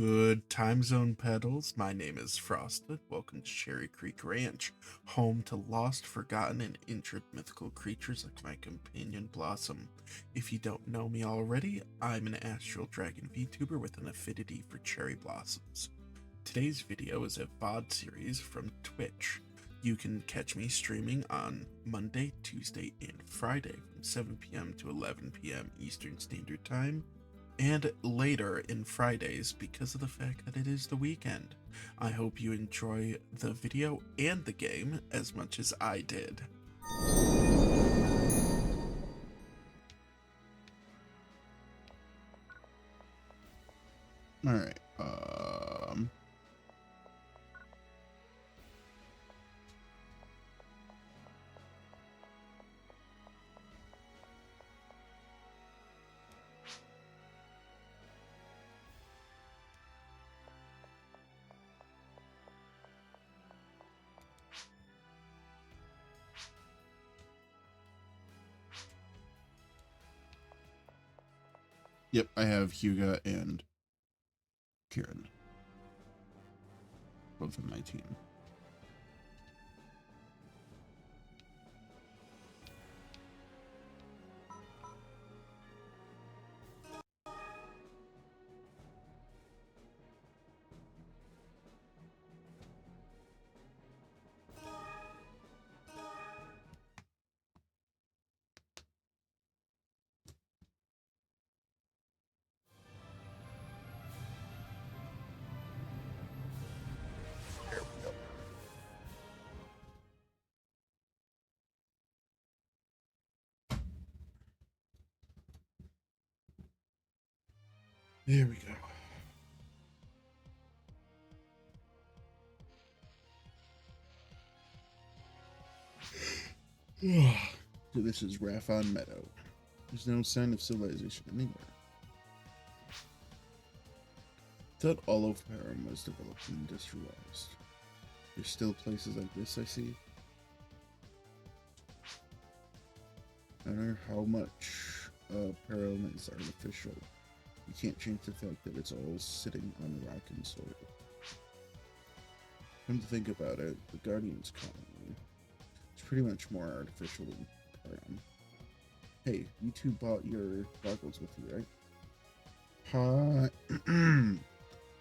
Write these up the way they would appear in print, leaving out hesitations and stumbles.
Good time zone pedals. My name is Frosted. Welcome to Cherry Creek Ranch, home to lost, forgotten, and injured mythical creatures like my companion Blossom. If you don't know me already, I'm an astral dragon VTuber with an affinity for cherry blossoms. Today's video is a VOD series from Twitch. You can catch me streaming on Monday, Tuesday, and Friday from 7 p.m. to 11 p.m. Eastern Standard Time, and later in Fridays because of the fact that it is the weekend. I hope you enjoy the video and the game as much as I did. Alright, Yep, I have Huga and Kieran, both of my team. There we go. So this is Raphon Meadow. There's no sign of civilization anywhere. Thought all of Param was developed and industrialized. There's still places like this, I see. No matter how much Param is artificial, you can't change the fact that it's all sitting on rock and soil. Come to think about it, the Guardian's colony is pretty much more artificial than Param. Hey, you two bought your goggles with you, right? Hi.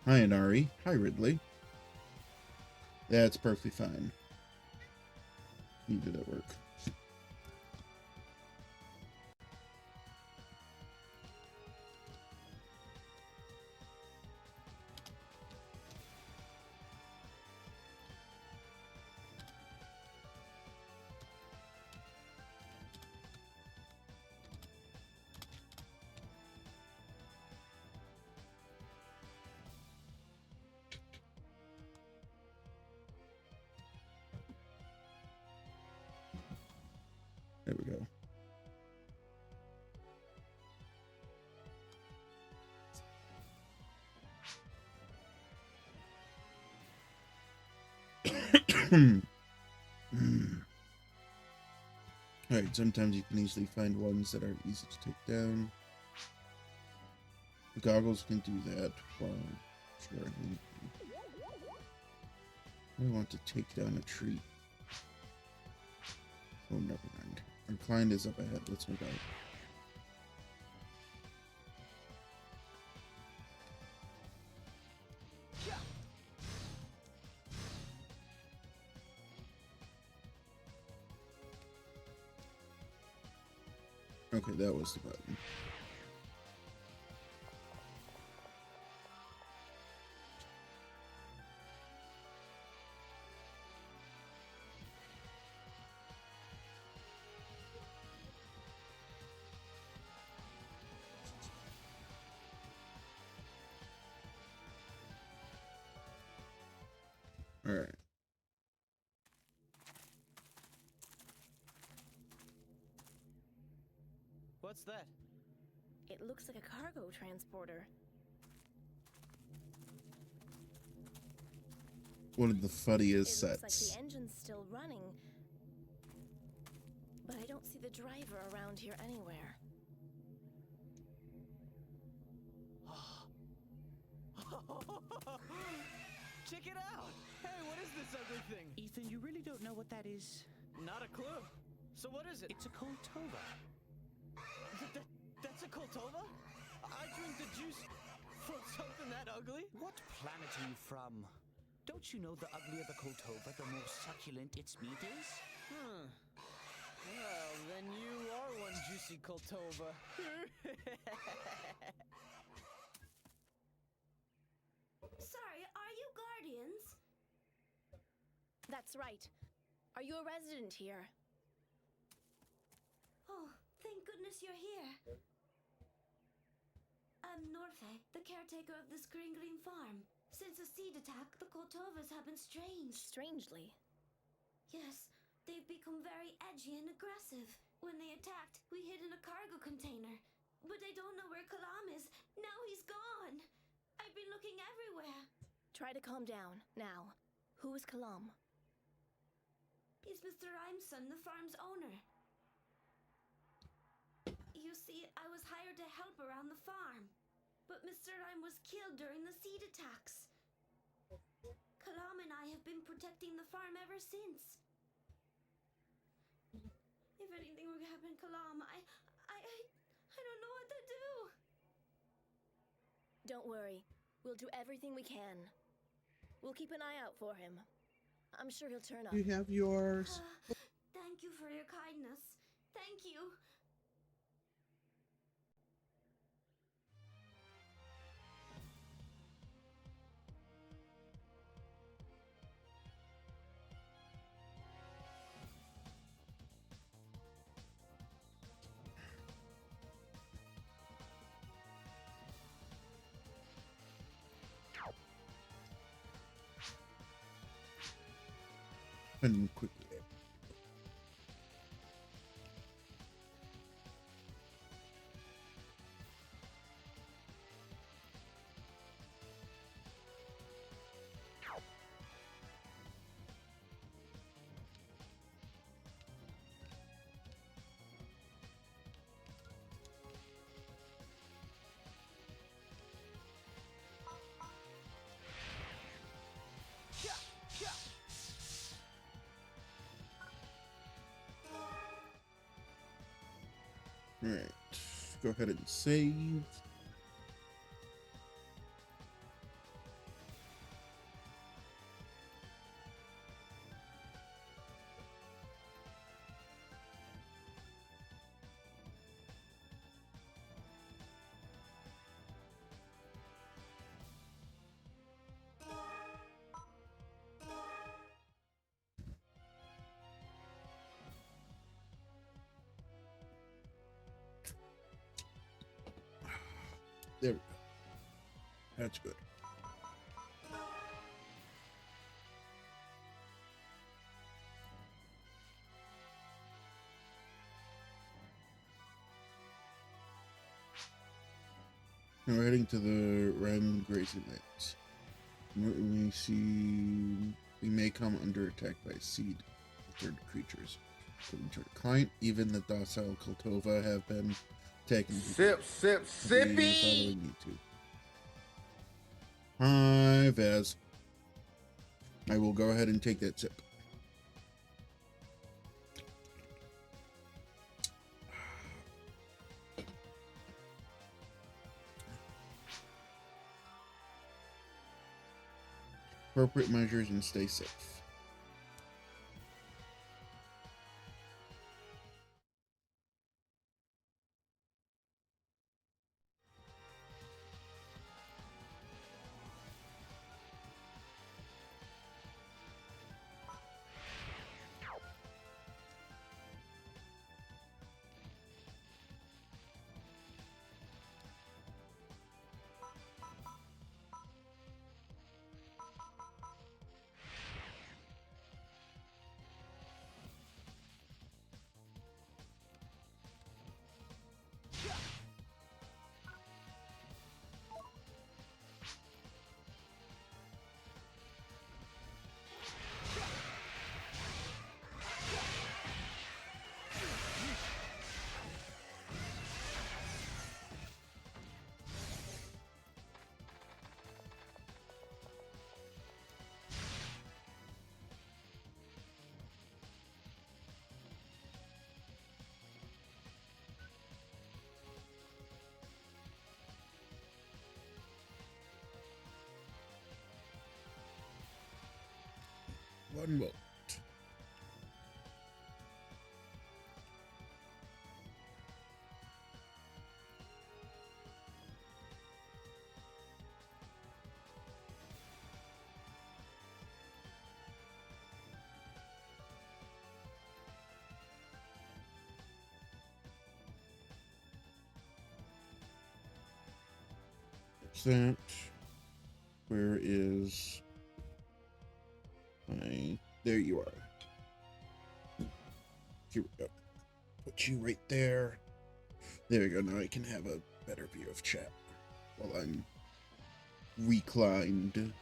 Hi, Inari. Hi, Ridley. That's perfectly fine. Needed at work. There we go. Alright, sometimes you can easily find ones that are easy to take down. The goggles can do that. Wow. Sure. I want to take down a tree. Oh, never mind. Our client is up ahead. Let's move out. Okay, that was the button. All right. What's that? It looks like a cargo transporter. One of the funniest It looks sets. like the engine's still running, but I don't see the driver around here anywhere. Check it out! Hey, what is this ugly thing? Ethan, you really don't know what that is? Not a clue. So what is it? It's a Koltova. That's a Koltova? I drink the juice from something that ugly? What planet are you from? Don't you know the uglier the Koltova, the more succulent its meat is? Well, then you are one juicy Koltova. Sorry, are you guardians? That's right. Are you a resident here? Oh, thank goodness you're here. I'm Norfe, the caretaker of this green farm. Since the seed attack, the Koltovas have been strange. Strangely. Yes, they've become very edgy and aggressive. When they attacked, we hid in a cargo container. But I don't know where Kalam is. Now he's gone. I've been looking everywhere. Try to calm down. Now, who is Kalam? He's Mr. Rhymeson, the farm's owner. You see, I was hired to help around the farm. But Mr. Rhyme was killed during the seed attacks. Kalam and I have been protecting the farm ever since. If anything were to happen, Kalam, I don't know what to do. Don't worry. We'll do everything we can. We'll keep an eye out for him. I'm sure he'll turn up. You have yours. Thank you for your kindness. Thank you. And quickly. Alright, go ahead and save. There we go. That's good. Now we're heading to the Ren grazing lands. We see we may come under attack by seed third creatures. According to our client, even the docile Koltova have been taken. Sippy! Hi, Vaz. I will go ahead and take that sip. Appropriate measures and stay safe. One moment. That. Where is my... There you are. Here we go. Put you right there. There we go. Now I can have a better view of chat while I'm reclined.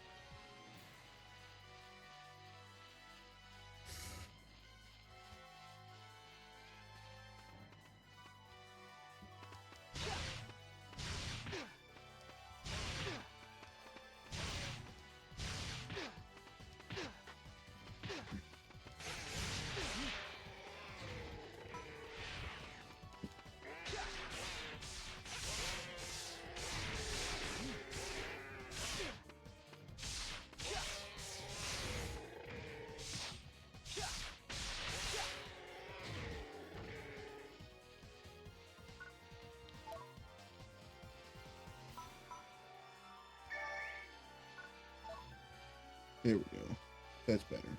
There we go. That's better.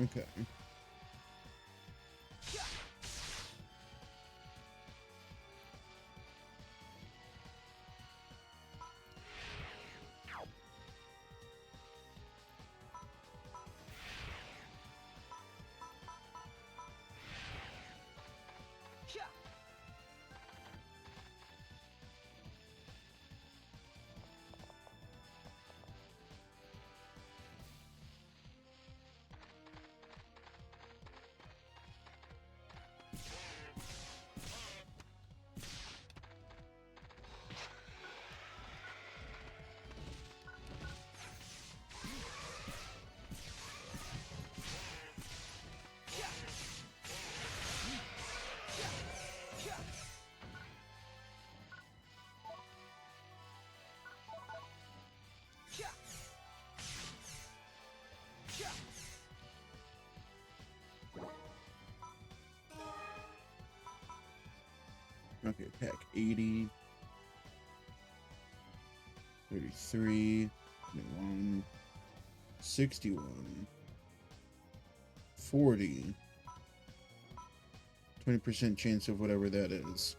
Okay. Okay, pack 80, 33, 21, 61, 40, 20% chance of whatever that is.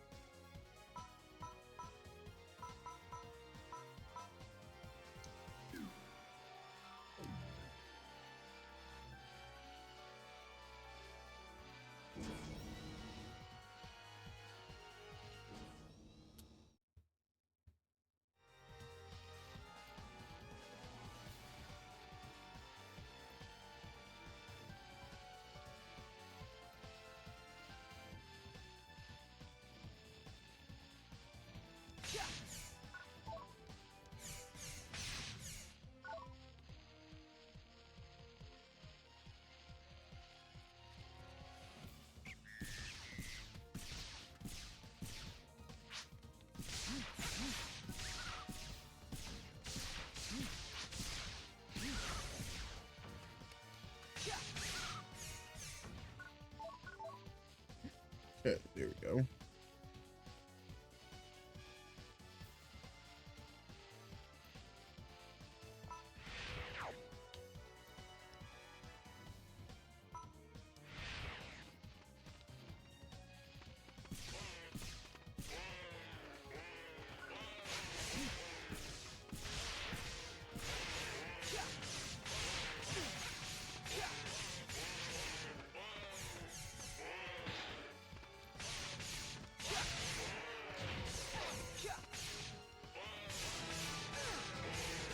Okay, there we go.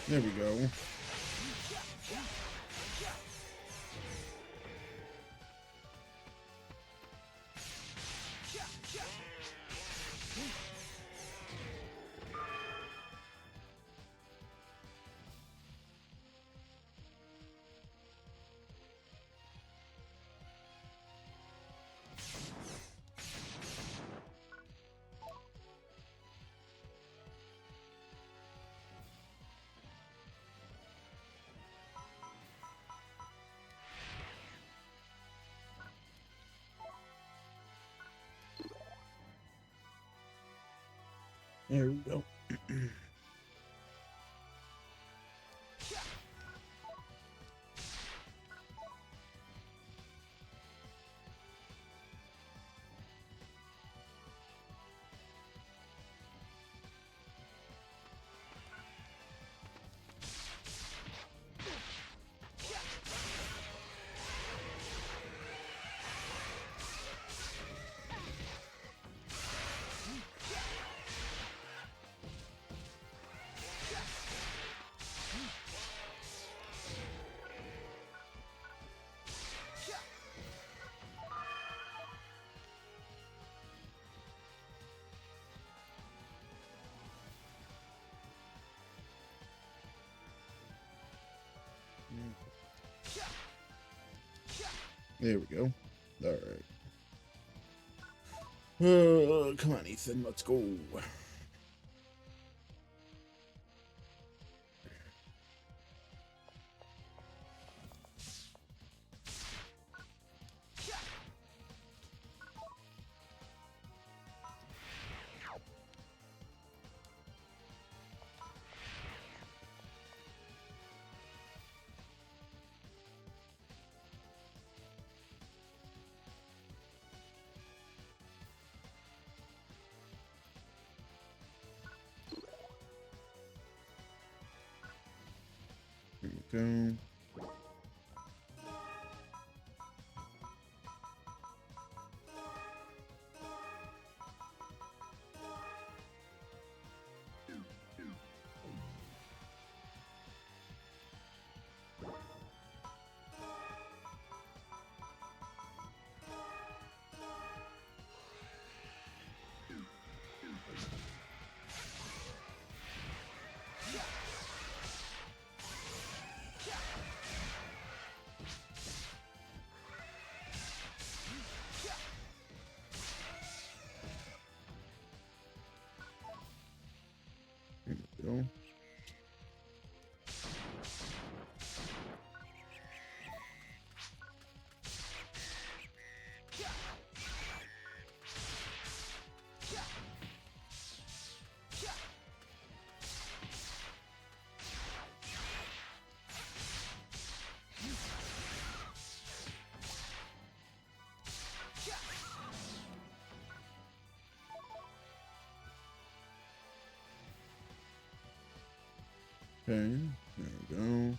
There we go. There we go. There we go. All right. Come on, Ethan. Let's go. Here we go. Go. Okay, there we go.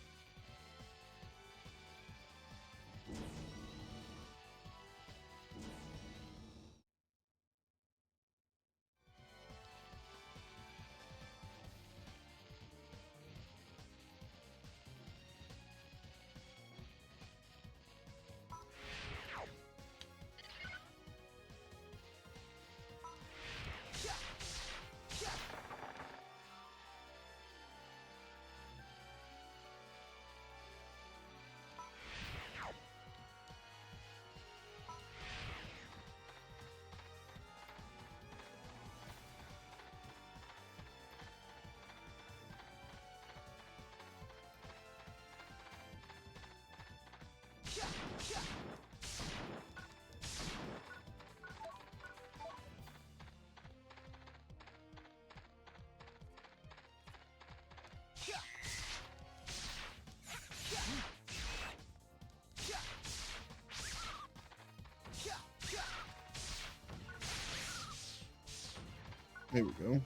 There we go.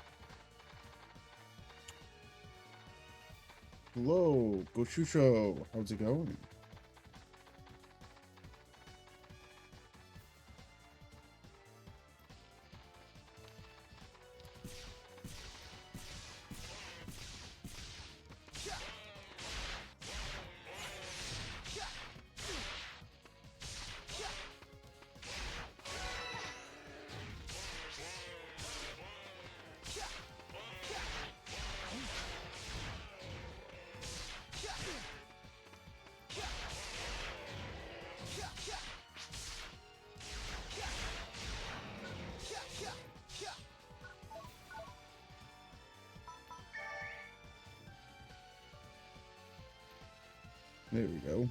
Hello, Goshusho. How's it going? There we go.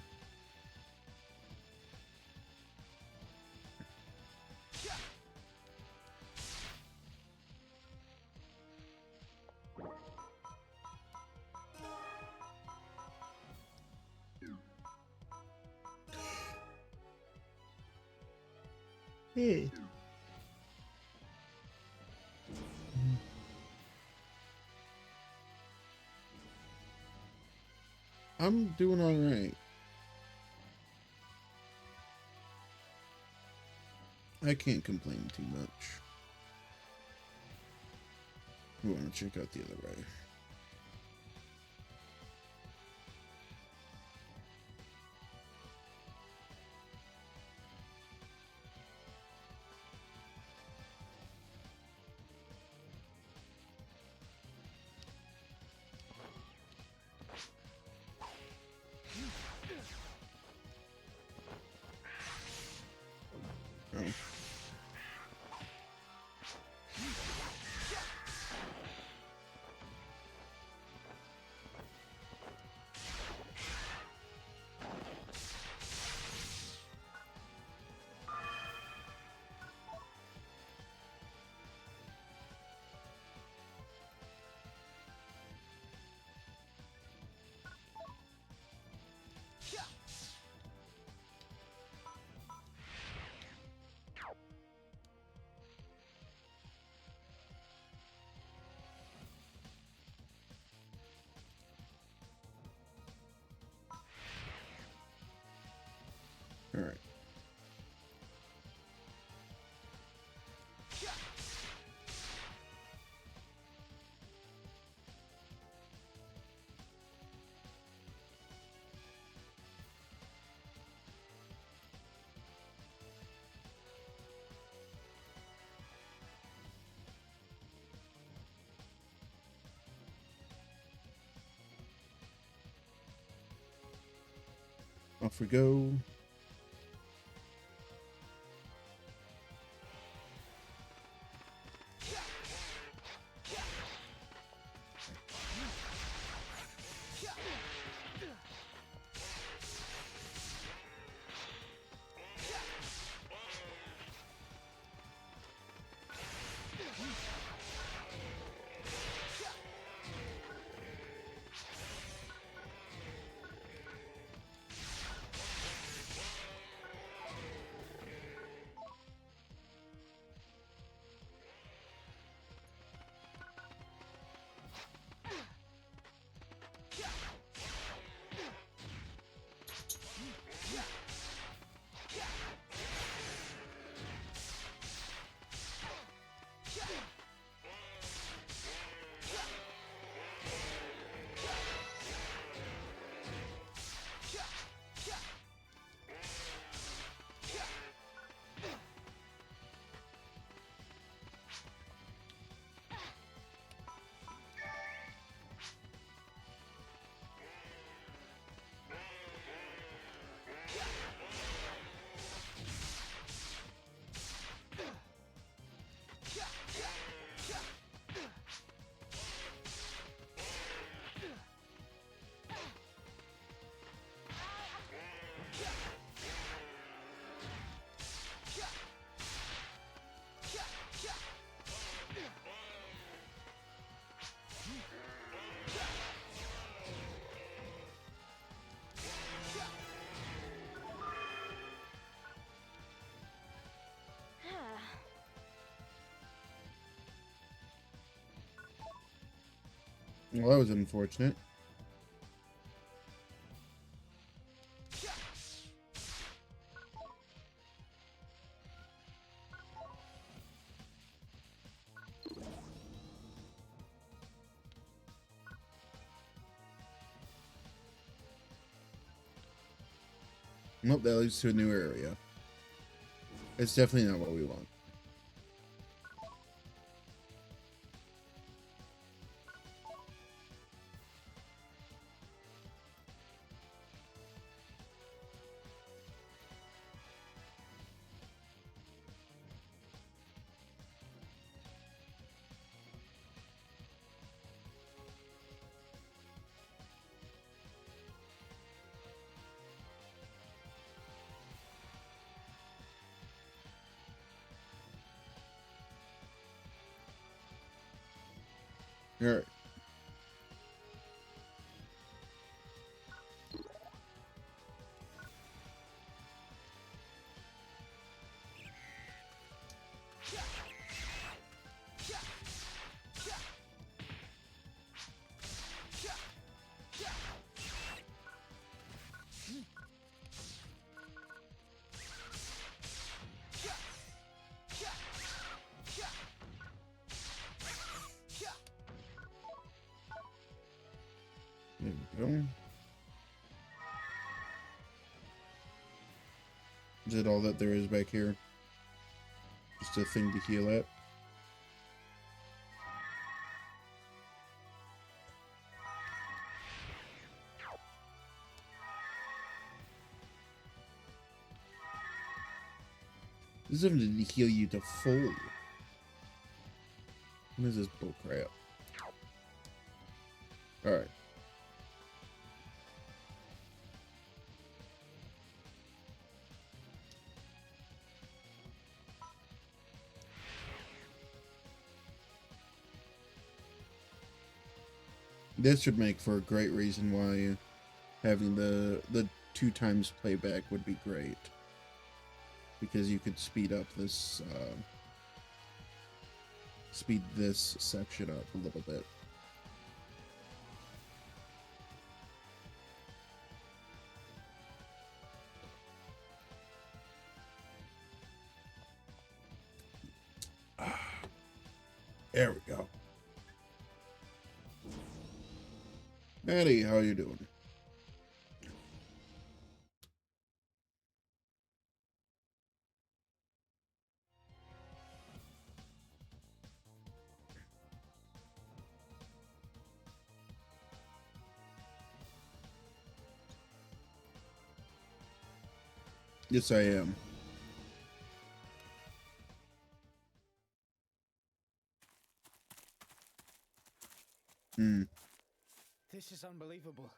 Hey. I'm doing all right. I can't complain too much. We want to check out the other way. Oh. All right. Off we go. Well, that was unfortunate. Nope, that leads to a new area. It's definitely not what we want. All right. There we go. Is it all that there is back here? Just a thing to heal at? This is something to heal you to full. What is this bullcrap? Alright. This should make for a great reason why having the 2 times playback would be great. Because you could speed up this speed this section up a little bit. There we go. Maddie, how you doing? Yes, I am. This is unbelievable.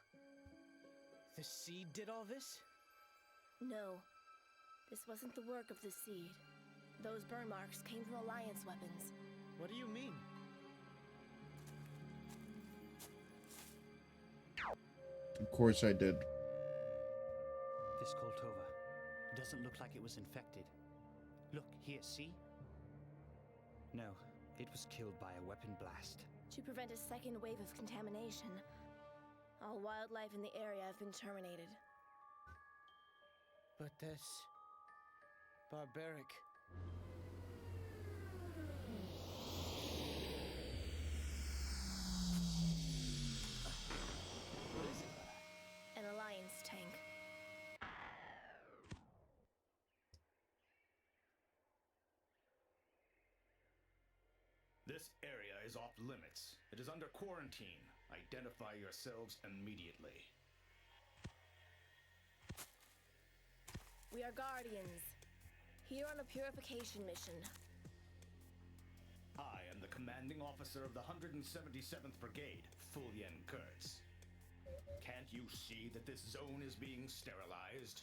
The seed did all this? No, this wasn't the work of the seed. Those burn marks came from Alliance weapons. What do you mean? Of course I did. This Koltova doesn't look like it was infected. Look, here, see? No, it was killed by a weapon blast. To prevent a second wave of contamination, all wildlife in the area have been terminated. But that's barbaric. What is it? An Alliance tank. This area is off limits. It is under quarantine. Identify yourselves immediately. We are Guardians, here on a purification mission. I am the commanding officer of the 177th Brigade, Fulyen Kurtz. Can't you see that this zone is being sterilized?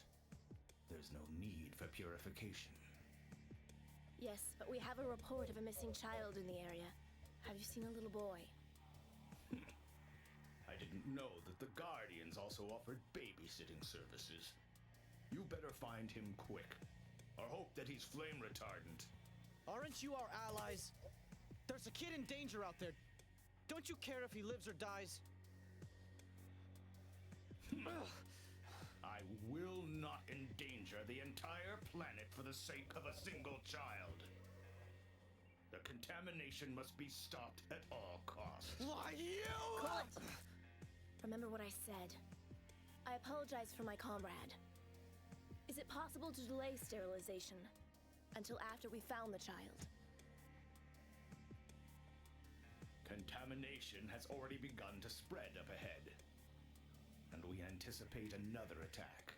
There's no need for purification. Yes, but we have a report of a missing child in the area. Have you seen a little boy? I didn't know that the Guardians also offered babysitting services. You better find him quick, or hope that he's flame retardant. Aren't you our allies? There's a kid in danger out there. Don't you care if he lives or dies? I will not endanger the entire planet for the sake of a single child. The contamination must be stopped at all costs. Why you? Cool it! Remember what I said. I apologize for my comrade. Is it possible to delay sterilization until after we found the child? Contamination has already begun to spread up ahead, and we anticipate another attack.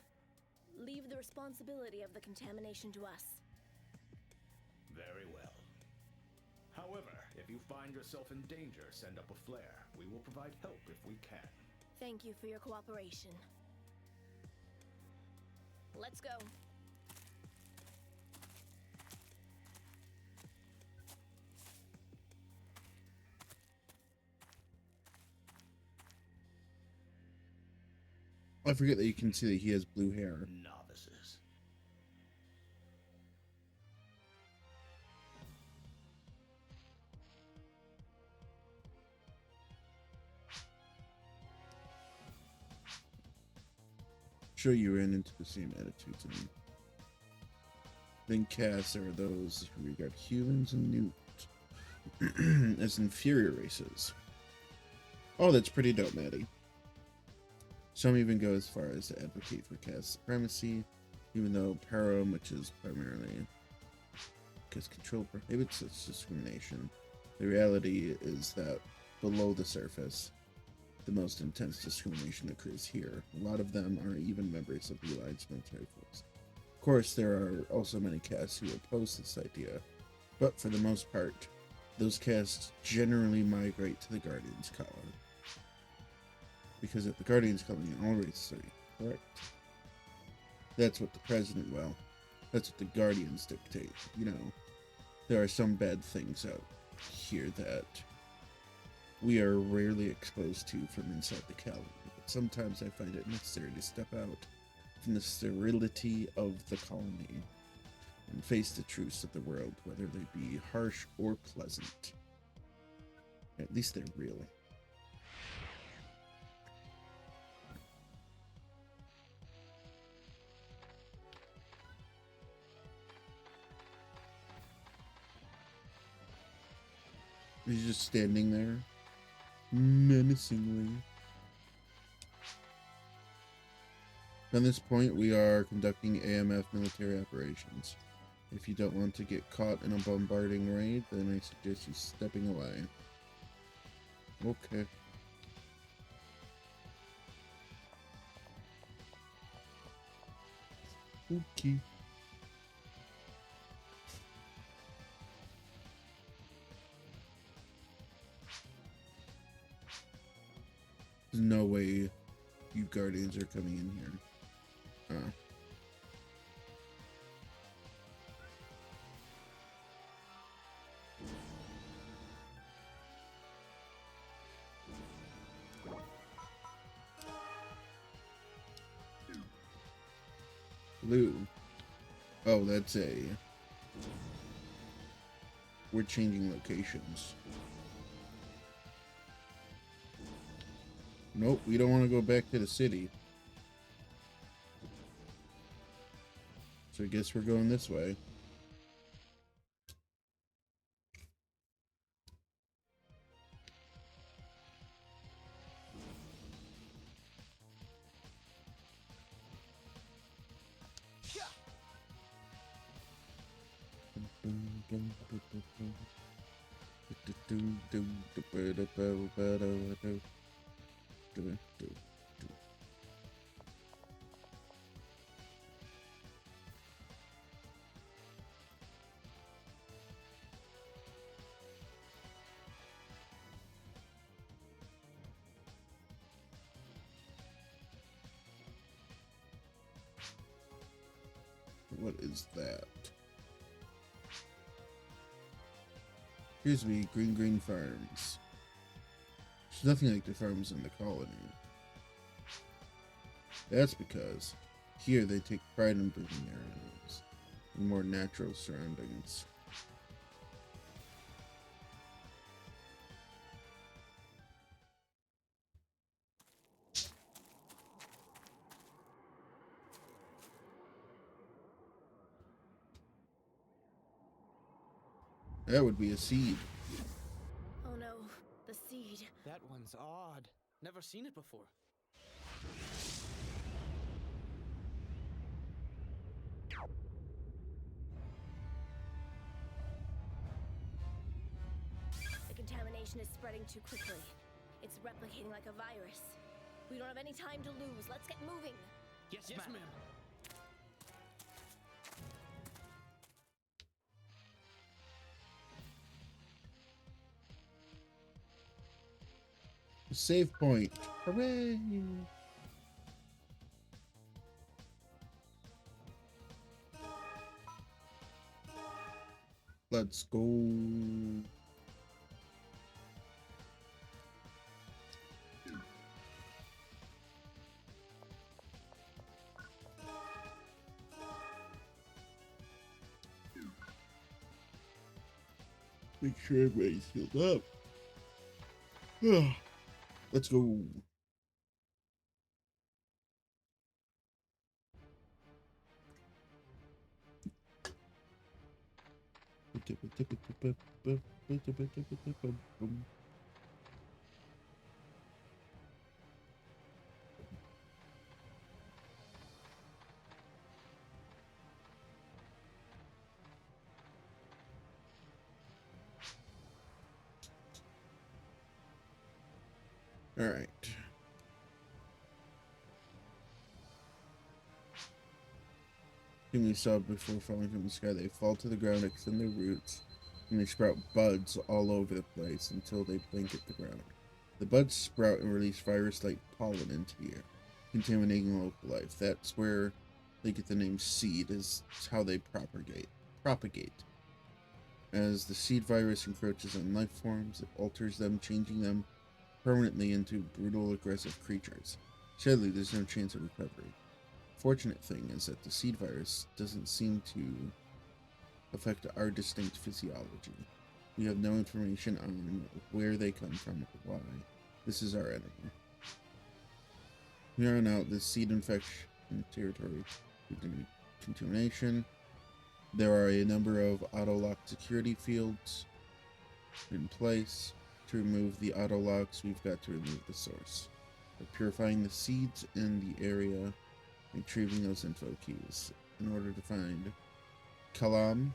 Leave the responsibility of the contamination to us. Very well. However, if you find yourself in danger, send up a flare. We will provide help if we can. Thank you for your cooperation. Let's go. I forget that you can see that he has blue hair. Novices. Sure, you ran into the same attitudes. Then casts are those who regard humans and newt as inferior races. Oh, that's pretty dope, Maddie. Some even go as far as to advocate for caste supremacy, even though Param, which is primarily because control prohibits such discrimination, the reality is that below the surface, the most intense discrimination occurs here. A lot of them are even members of the Alliance military force. Of course, there are also many castes who oppose this idea, but for the most part, those castes generally migrate to the Guardian's color. Because if the Guardian's colony all races are correct, that's what the president, well, that's what the Guardians dictate. You know, there are some bad things out here that we are rarely exposed to from inside the colony, but sometimes I find it necessary to step out from the sterility of the colony and face the truths of the world, whether they be harsh or pleasant. At least they're real. He's just standing there, menacingly. At this point, we are conducting AMF military operations. If you don't want to get caught in a bombarding raid, then I suggest you stepping away. Okay. Okay. There's no way you Guardians are coming in here. Blue. Oh, that's a... We're changing locations. Nope, we don't want to go back to the city. So I guess we're going this way. What is that? Here's me, green farms. There's nothing like the farms in the colony. That's because here they take pride in breeding their animals in more natural surroundings. That would be a seed. Oh no, the seed. That one's odd. Never seen it before. The contamination is spreading too quickly. It's replicating like a virus. We don't have any time to lose. Let's get moving. Yes, Yes, ma'am. Save point. Hooray! Let's go. Make sure everybody's healed up. Let's go. All right. We saw before falling from the sky, they fall to the ground, extend their roots, and they sprout buds all over the place until they blanket the ground. The buds sprout and release virus-like pollen into the air, contaminating local life. That's where they get the name seed, is how they propagate. As the seed virus encroaches on life forms, it alters them, changing them permanently into brutal, aggressive creatures. Sadly, there's no chance of recovery. Fortunate thing is that the seed virus doesn't seem to affect our distinct physiology. We have no information on where they come from or why. This is our enemy. From here on out, this seed infection territory is going to be contamination. There are a number of auto-lock security fields in place. To remove the auto-locks, we've got to remove the source. By purifying the seeds in the area, retrieving those info keys. In order to find Kalam,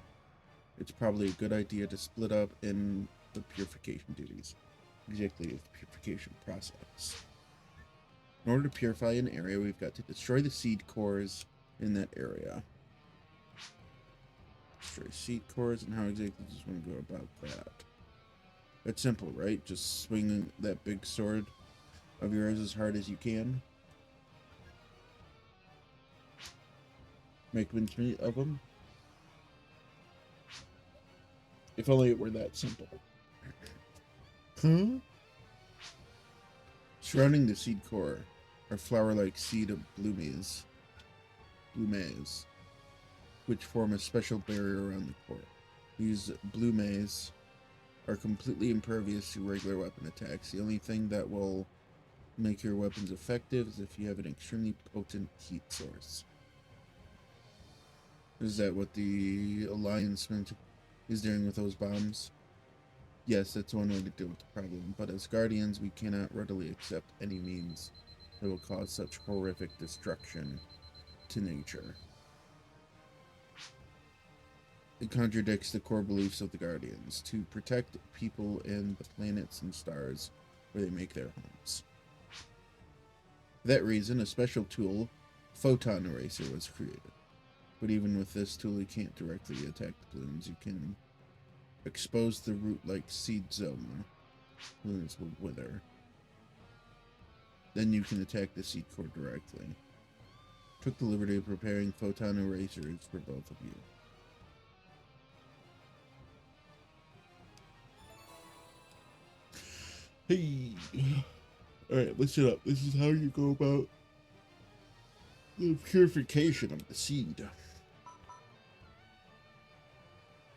it's probably a good idea to split up in the purification duties, exactly the purification process. In order to purify an area, we've got to destroy the seed cores in that area. Destroy seed cores, and how exactly does one go about that? It's simple, right? Just swing that big sword of yours as hard as you can. Make mincemeat of them. If only it were that simple. Huh? Surrounding the seed core are flower-like seed of blue maize, which form a special barrier around the core. These blue maize are completely impervious to regular weapon attacks. The only thing that will make your weapons effective is if you have an extremely potent heat source. Is that what the Alliance is doing with those bombs? Yes, that's one way to deal with the problem, but as Guardians, we cannot readily accept any means that will cause such horrific destruction to nature. It contradicts the core beliefs of the Guardians, to protect people and the planets and stars where they make their homes. For that reason, a special tool, Photon Eraser, was created. But even with this tool, you can't directly attack the blooms. You can expose the root-like seed zoma. Blooms will wither. Then you can attack the seed core directly. Took the liberty of preparing Photon Erasers for both of you. Hey! Alright, listen up. This is how you go about the purification of the seed.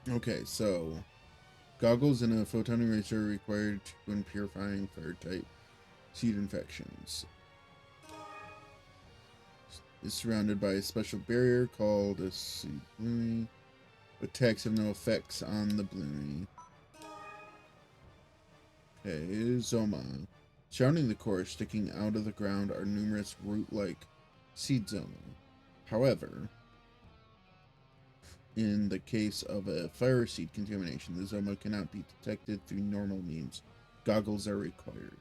Okay, so goggles and a photon eraser are required when purifying fire-type seed infections. It's surrounded by a special barrier called a seed blooming. Attacks have no effects on the blooming. Okay, Zoma. Surrounding the core, sticking out of the ground, are numerous root-like seed zoma. However, in the case of a fire seed contamination, the zoma cannot be detected through normal means. Goggles are required.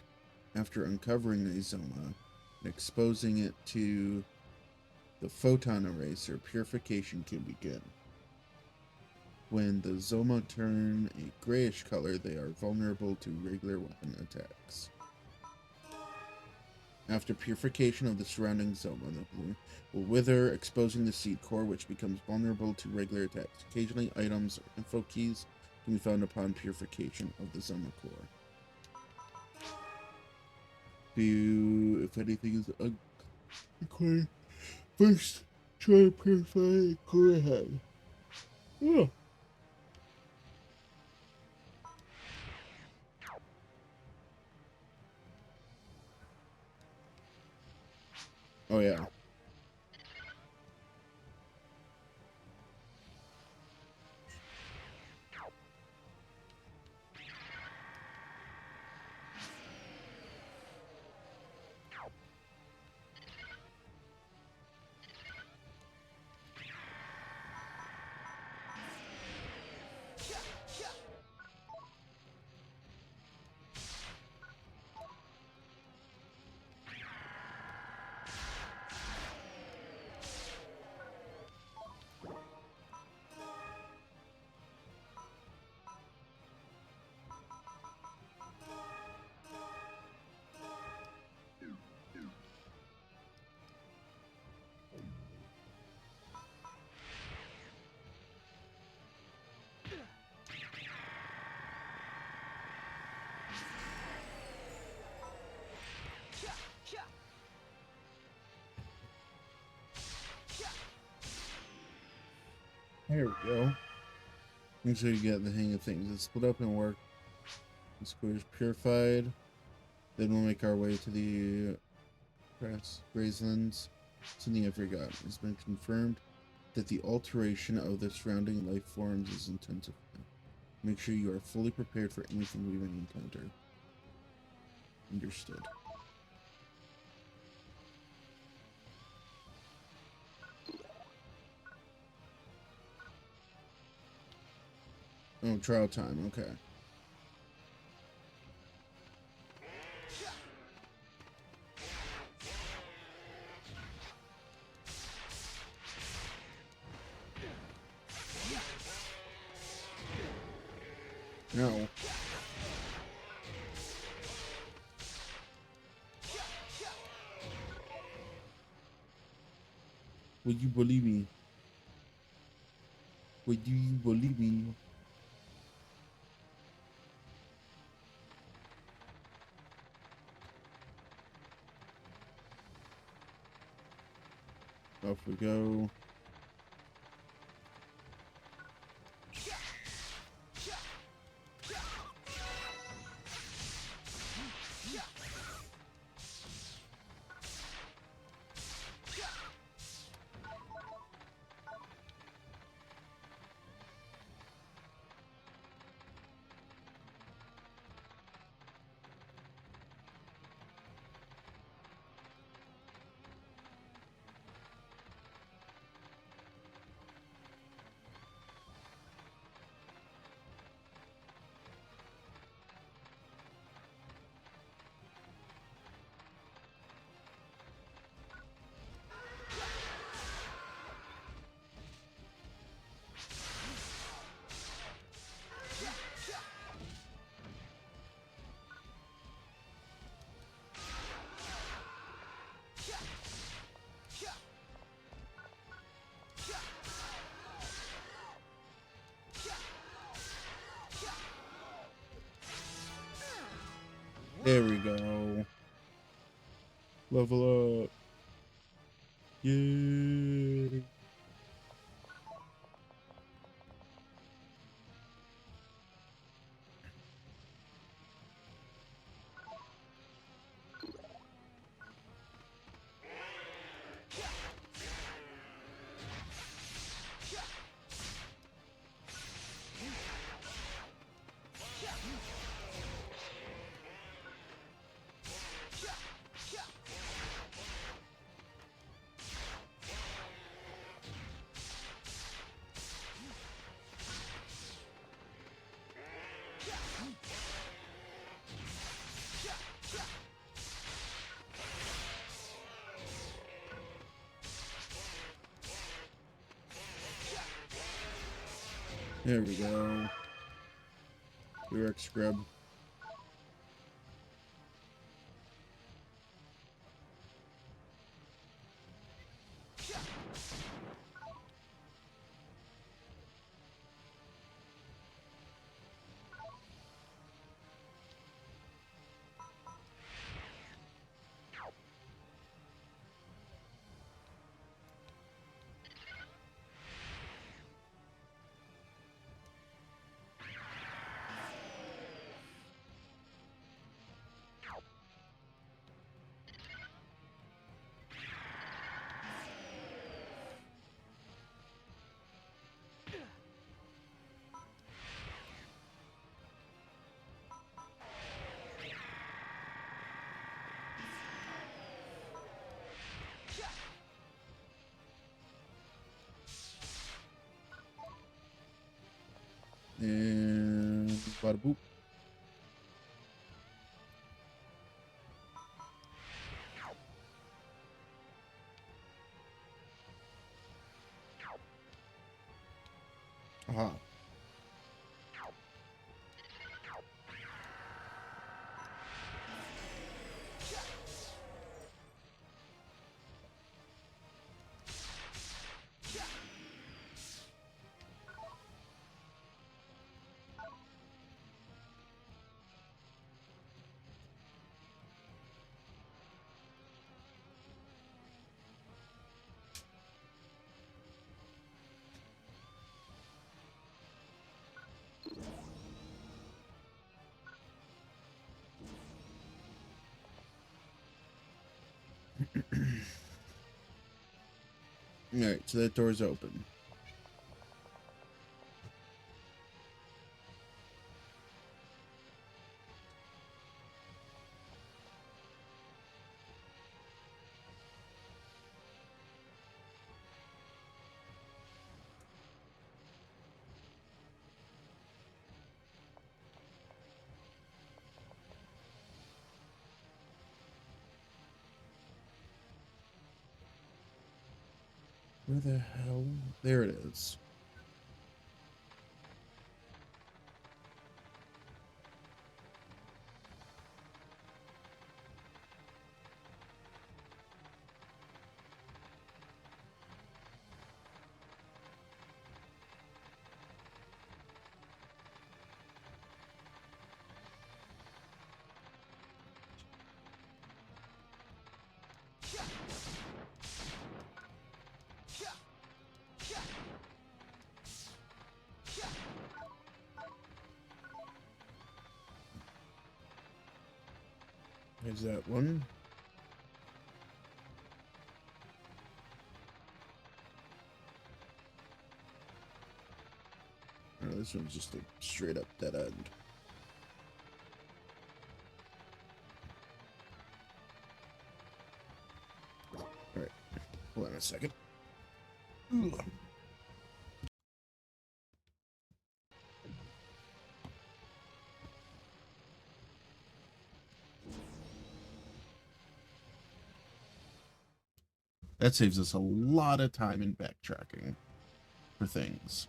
After uncovering the zoma and exposing it to the photon eraser, purification can begin. When the zoma turn a grayish color, they are vulnerable to regular weapon attacks. After purification of the surrounding zoma, the blue will wither, exposing the seed core, which becomes vulnerable to regular attacks. Occasionally, items or info keys can be found upon purification of the zoma core. If anything is required, first try to purify the core ahead. Oh. Oh yeah. There we go. Make sure you get the hang of things. Let's split up and work. This core is purified. Then we'll make our way to the gracelands. Something I forgot. It's been confirmed that the alteration of the surrounding life forms is intensifying. Make sure you are fully prepared for anything we may encounter. Understood. Oh, trial time. Okay. No. Would you believe me? Would you believe me? Off we go. There we go. Level up. Yay. There we go. Direct scrub. And bada boop. Aha. Alright, so that door's open. Where the hell? There it is. There's that one. Oh, this one's just a straight up dead end. Alright, hold on a second. Ugh. That saves us a lot of time in backtracking for things.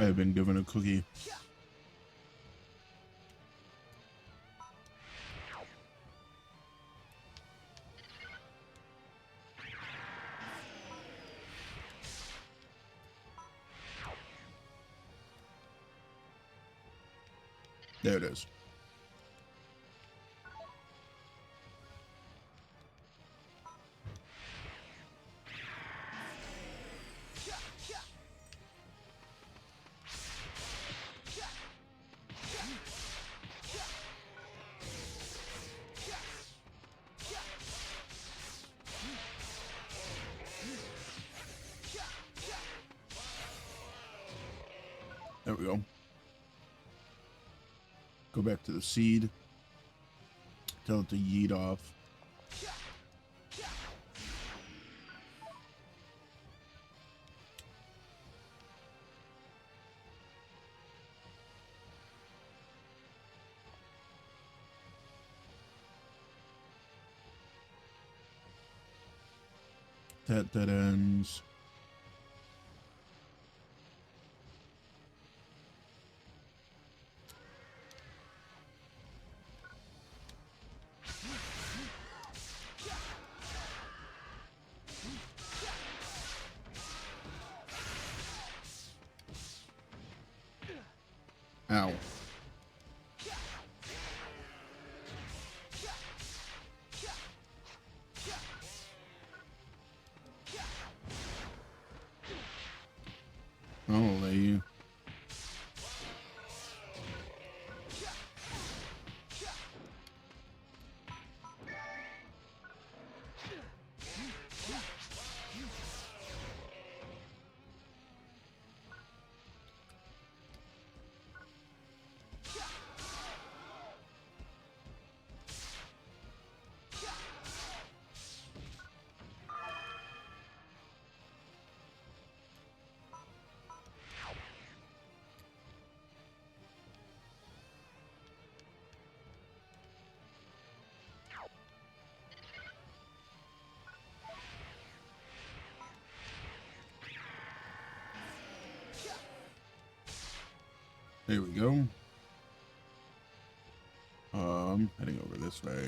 I have been given a cookie. There it is. There we go. Go back to the seed. Tell it to yeet off. That dead ends. Ow. I'll lay you. There we go. Heading over this way.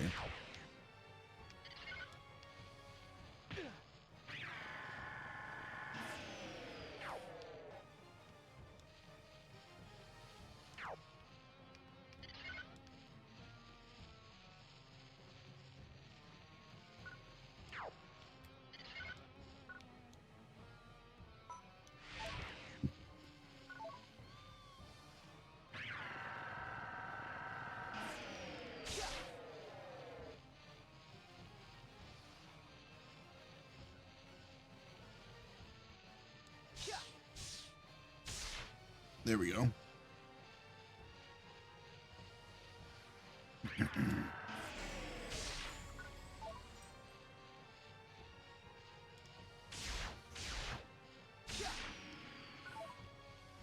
There we go.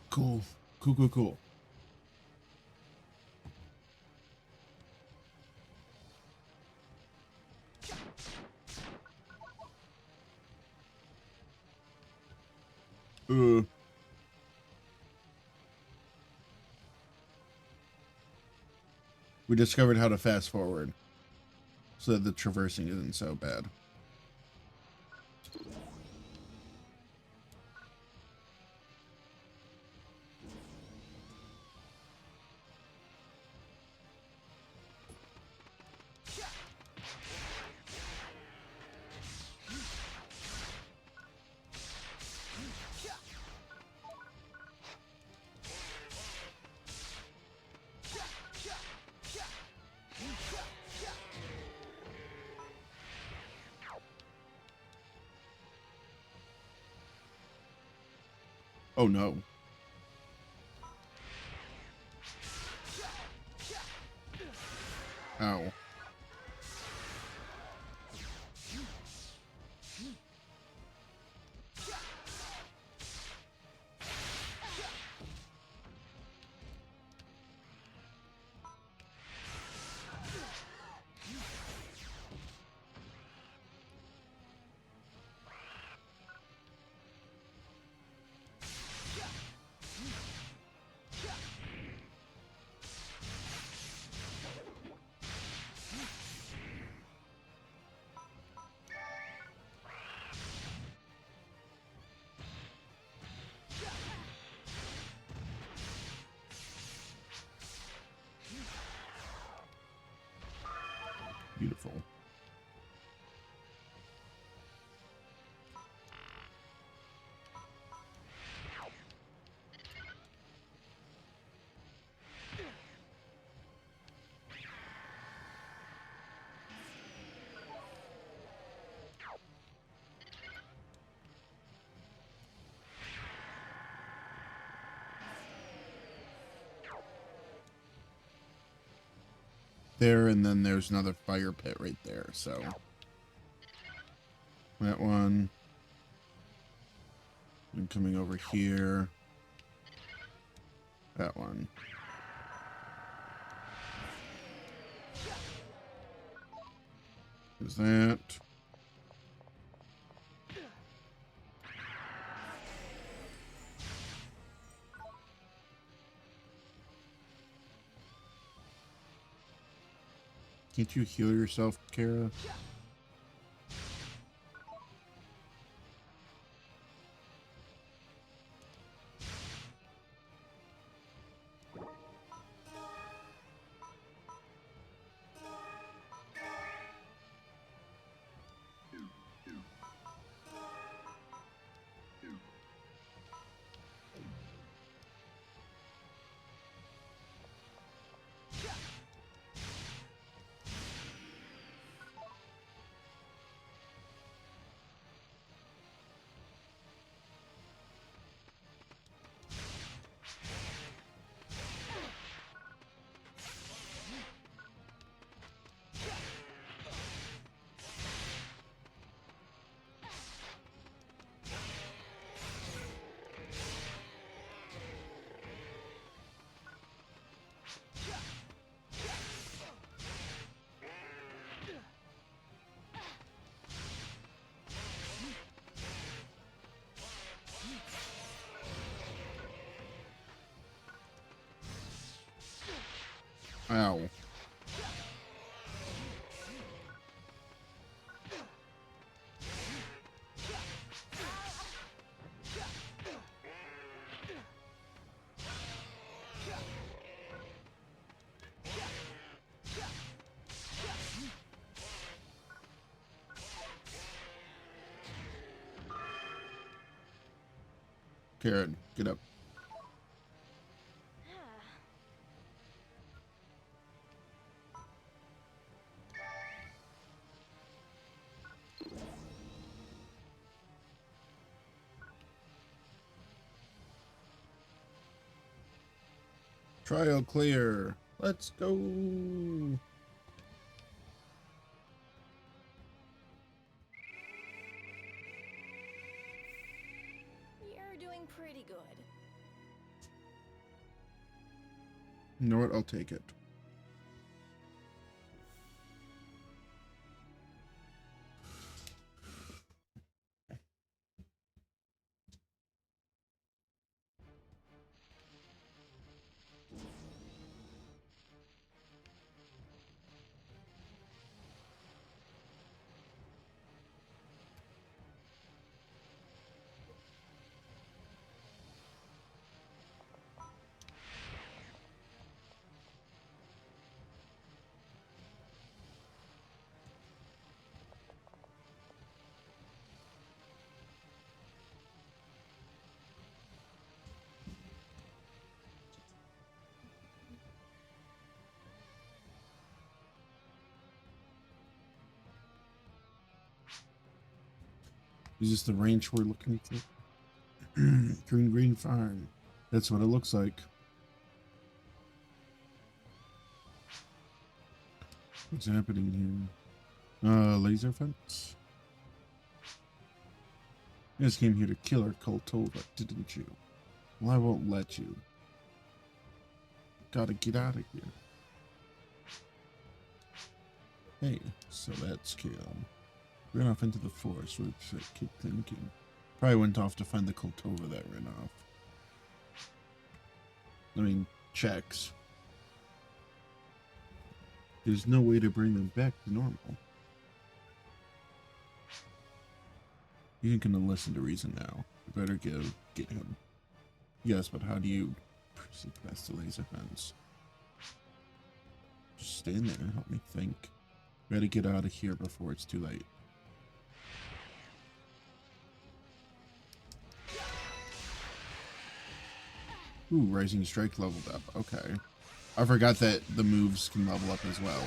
Cool. Cool. We discovered how to fast forward so that the traversing isn't so bad. Oh no. Ow. Beautiful. There, and then there's another fire pit right there, so that one. And coming over here. That one. Is that? Can't you heal yourself, Kara? Ow. Karen, get up. Trial clear. Let's go. You're doing pretty good. You know what? I'll take it. Is this the ranch we're looking for? Green farm. That's what it looks like. What's happening here? Laser fence? You guys came here to kill our Kultova, didn't you? Well, I won't let you. Gotta get out of here. Hey, so that's kill. Ran off into the forest with keep thinking. Probably went off to find the Kultova that ran off. I mean, checks. There's no way to bring them back to normal. You ain't gonna listen to reason now. You better go get him. Yes, but how do you proceed past the laser fence? Just stand there and help me think. Better get out of here before it's too late. Ooh, Rising Strike leveled up. Okay. I forgot that the moves can level up as well.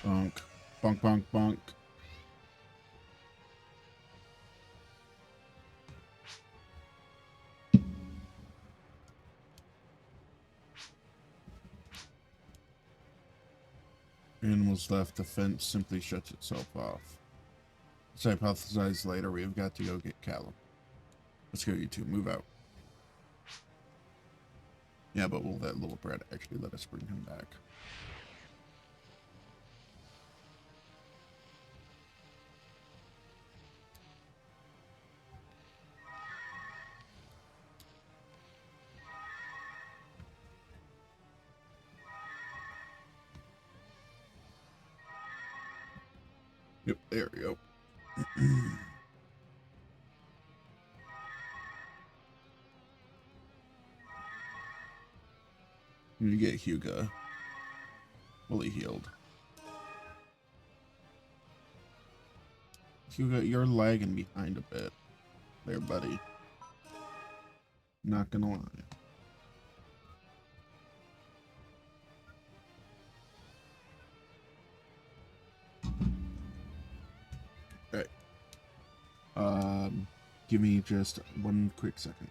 Bonk. Bonk, bonk, bonk. Animals left, the fence simply shuts itself off. Let's hypothesize later we have got to go get Callum. Let's go, you two. Move out. Yeah, but will that little brat actually let us bring him back? Yep, there we go. You get Hugo fully healed. Hugo, you're lagging behind a bit there, buddy. Not gonna lie. Alright. Give me just one quick second.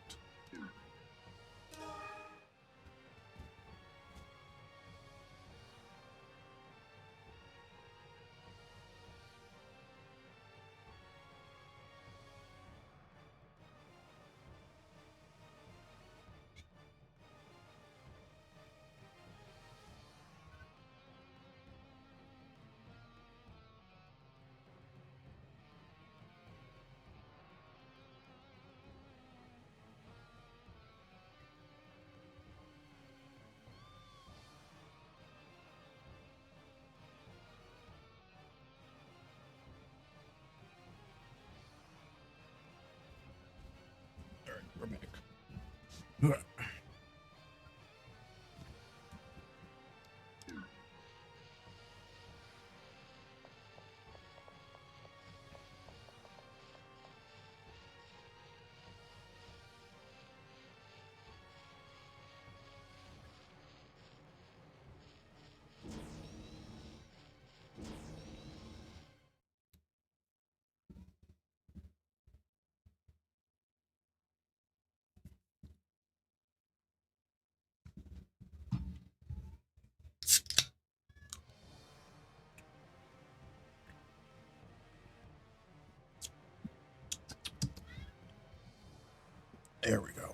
There we go.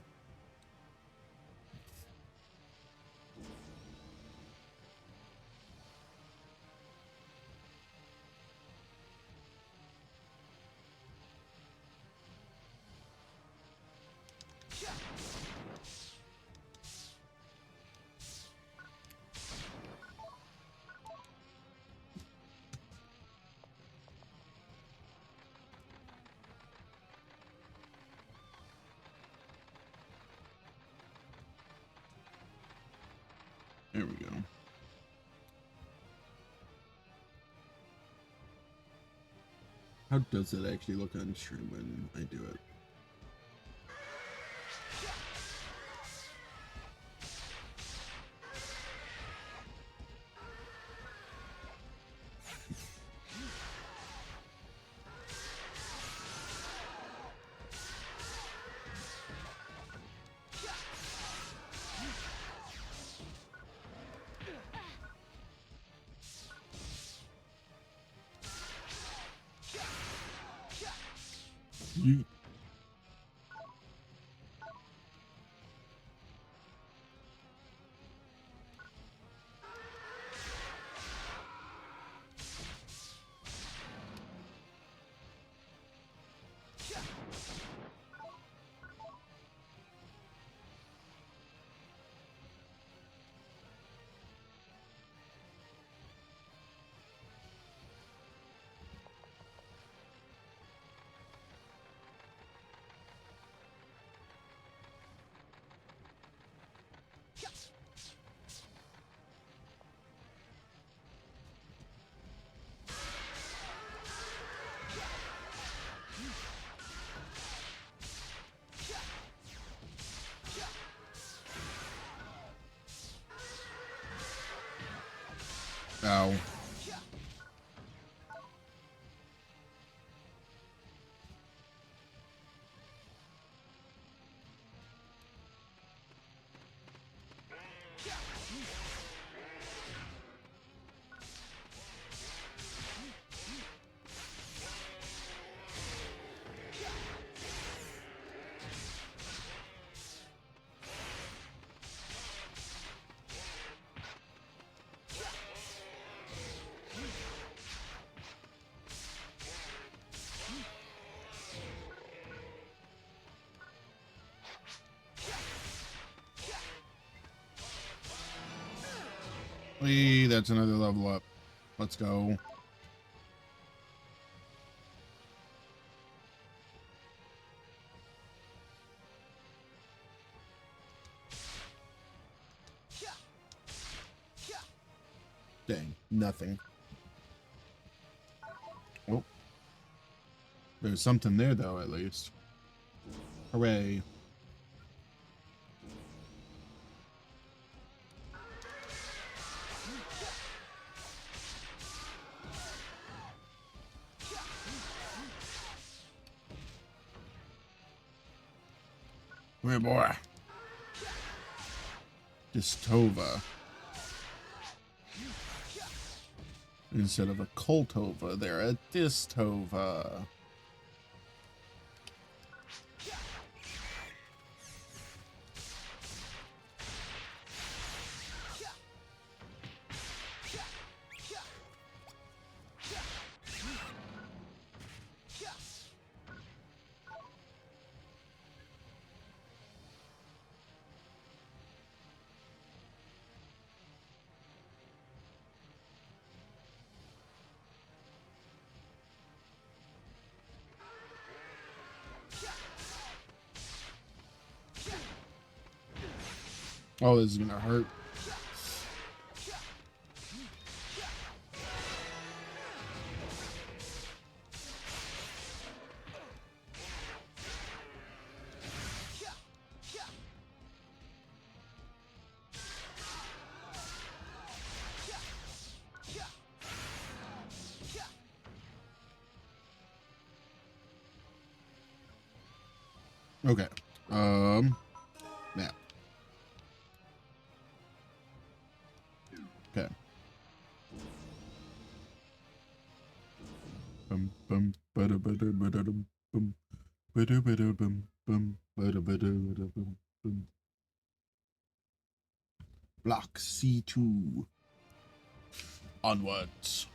There we go. How does it actually look on stream when I do it? Yeet. Ow. Wee, that's another level up. Let's go. Dang, nothing. Oh. There's something there, though, at least. Hooray. Come here, boy. Distova. Instead of a Coltova, they're a Distova. Oh, this is gonna hurt. Okay. Now. Okay. Block C2. Onwards.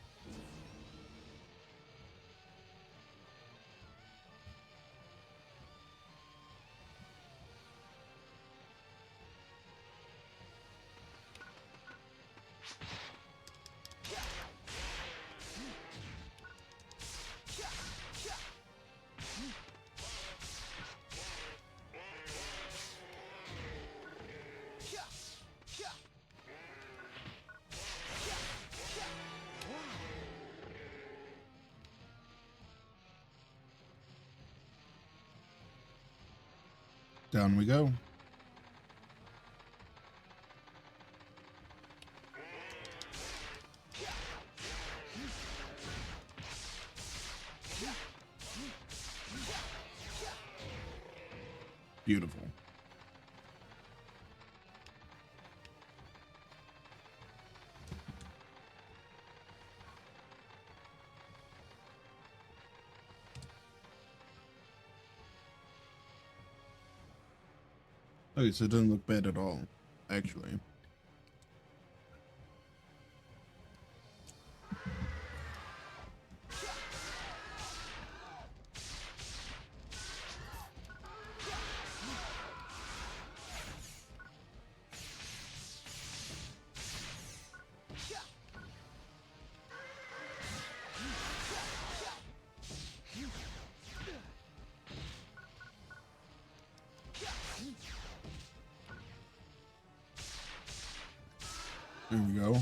Down we go. Beautiful. Okay, so it doesn't look bad at all, actually. There we go.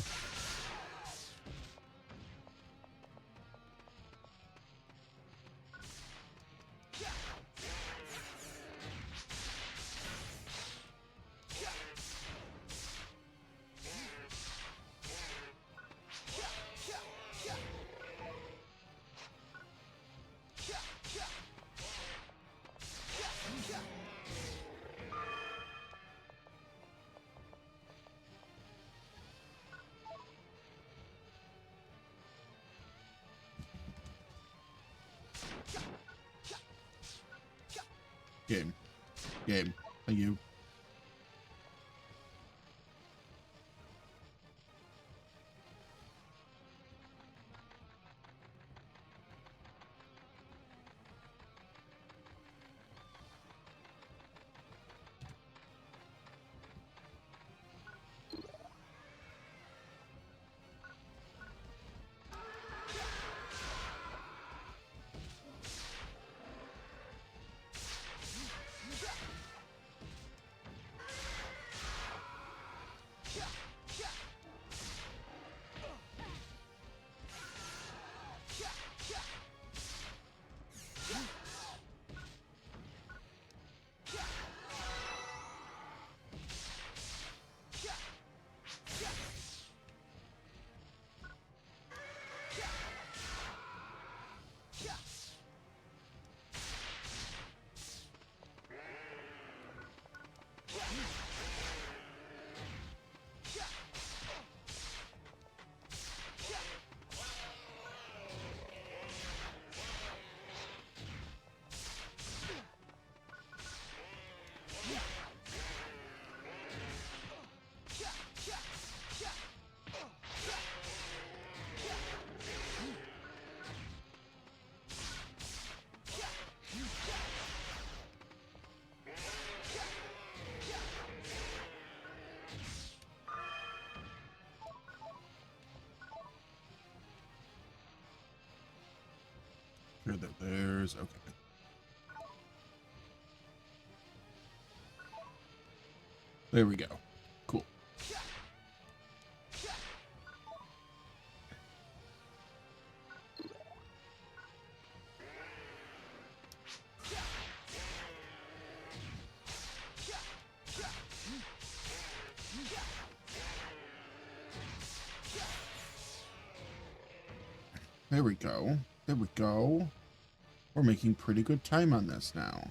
Game. Game. Thank you. Sure that there's okay. There we go. There we go. There we go. We're making pretty good time on this now.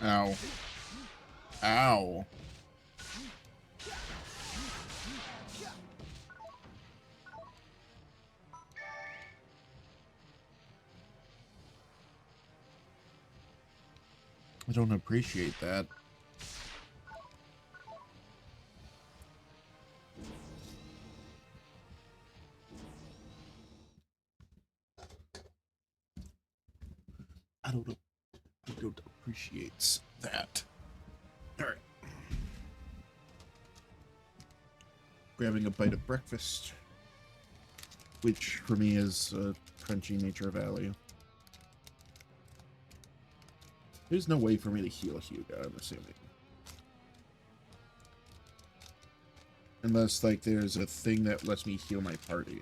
Ow. Ow. I don't appreciate that. I don't appreciate that. Alright. Grabbing a bite of breakfast, which for me is a crunchy nature value. There's no way for me to heal Hugo, I'm assuming. Unless, like, there's a thing that lets me heal my party.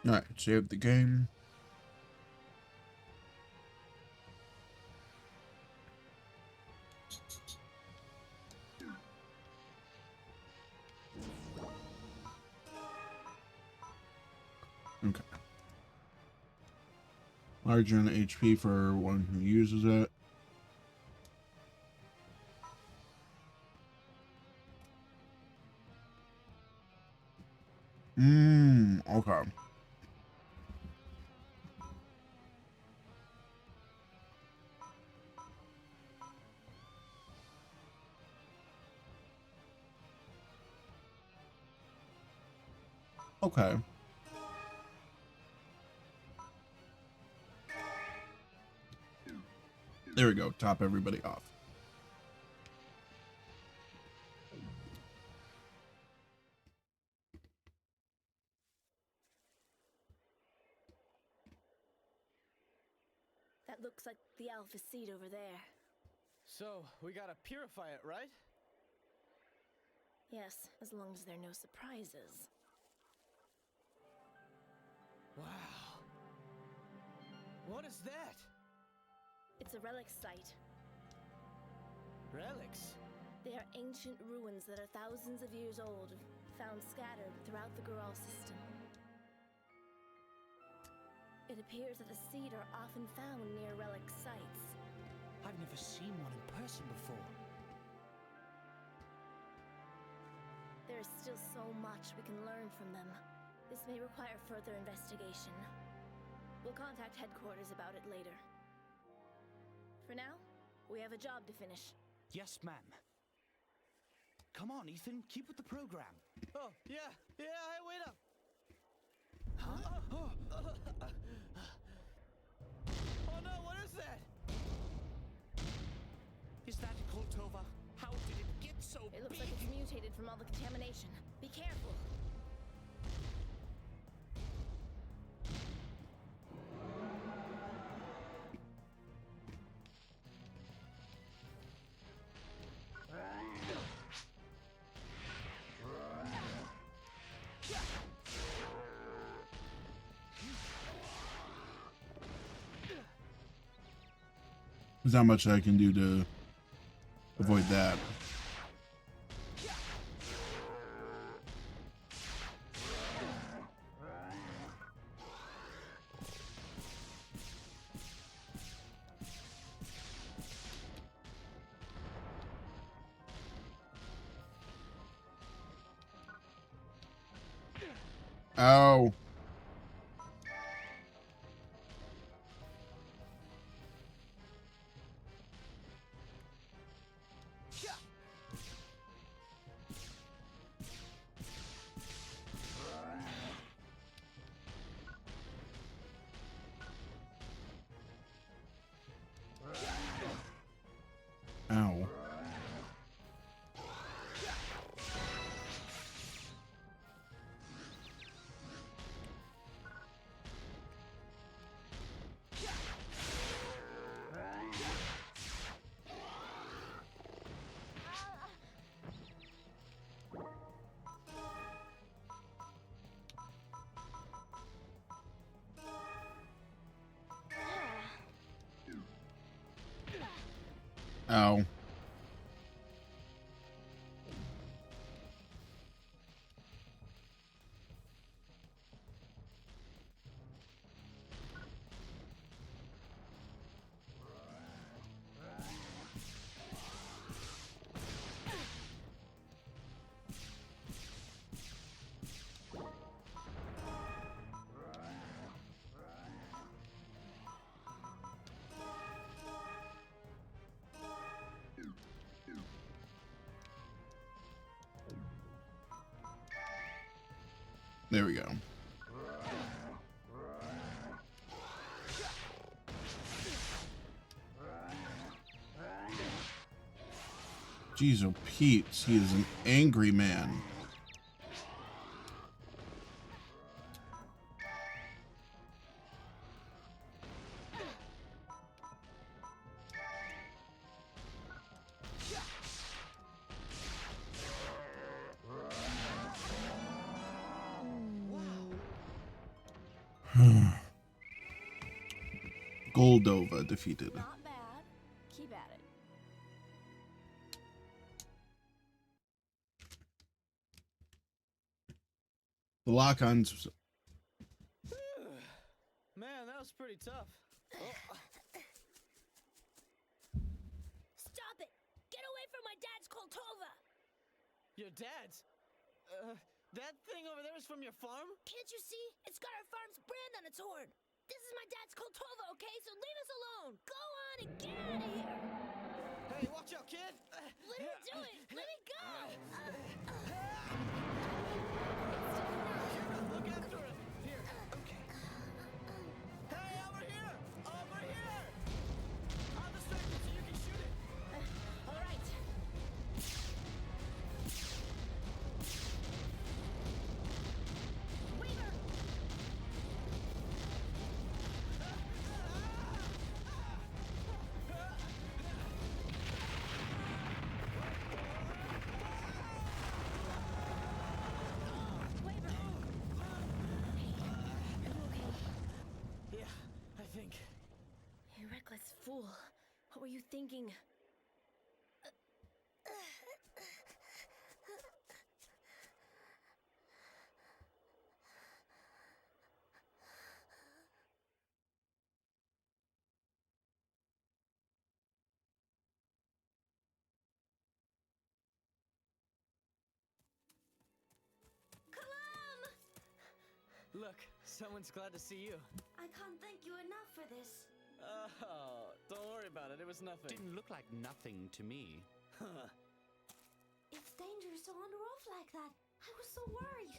Alright, save the game. Okay. Large on HP for one who uses it. Okay. Okay. There we go. Top everybody off. That looks like the alpha seed over there. So, we gotta purify it, right? Yes, as long as there are no surprises. Wow. What is that? It's a relic site. Relics? They are ancient ruins that are thousands of years old, found scattered throughout the Goral system. It appears that the seed are often found near relic sites. I've never seen one in person before. There is still so much we can learn from them. This may require further investigation. We'll contact headquarters about it later. For now, we have a job to finish. Yes, ma'am. Come on, Ethan. Keep with the program. Oh, yeah, hey, wait up! Huh? Oh no, what is that? Is that Koltova? How did it get so It looks big? like it's mutated from all the contamination. Be careful. There's not much I can do to avoid that. Ow. Ow. Ow. There we go. Jeez, oh Pete, he is an angry man. Goldova defeated. Not bad. Keep at it. The lock-ons. Man, that was pretty tough. Stop it! Get away from my dad's Koltova! Your dad's? That thing over there is from your farm? Can't you see? It's got our farm's brand on its horn. This is my dad's Koltova, okay? So leave us alone. Go on and get out of here. Hey, watch out, kid! Let me do it. Let me go. Look after him. Here. Okay. Hey, over here! Over here! On the circle so you can shoot it. All right. Weaver! Weaver! Are you okay? Yeah, I think. You reckless fool. What were you thinking? Kalam! Look, someone's glad to see you. I can't thank you enough for this. Oh, don't worry about it. It was nothing. Didn't look like nothing to me. Huh. It's dangerous to wander off like that. I was so worried.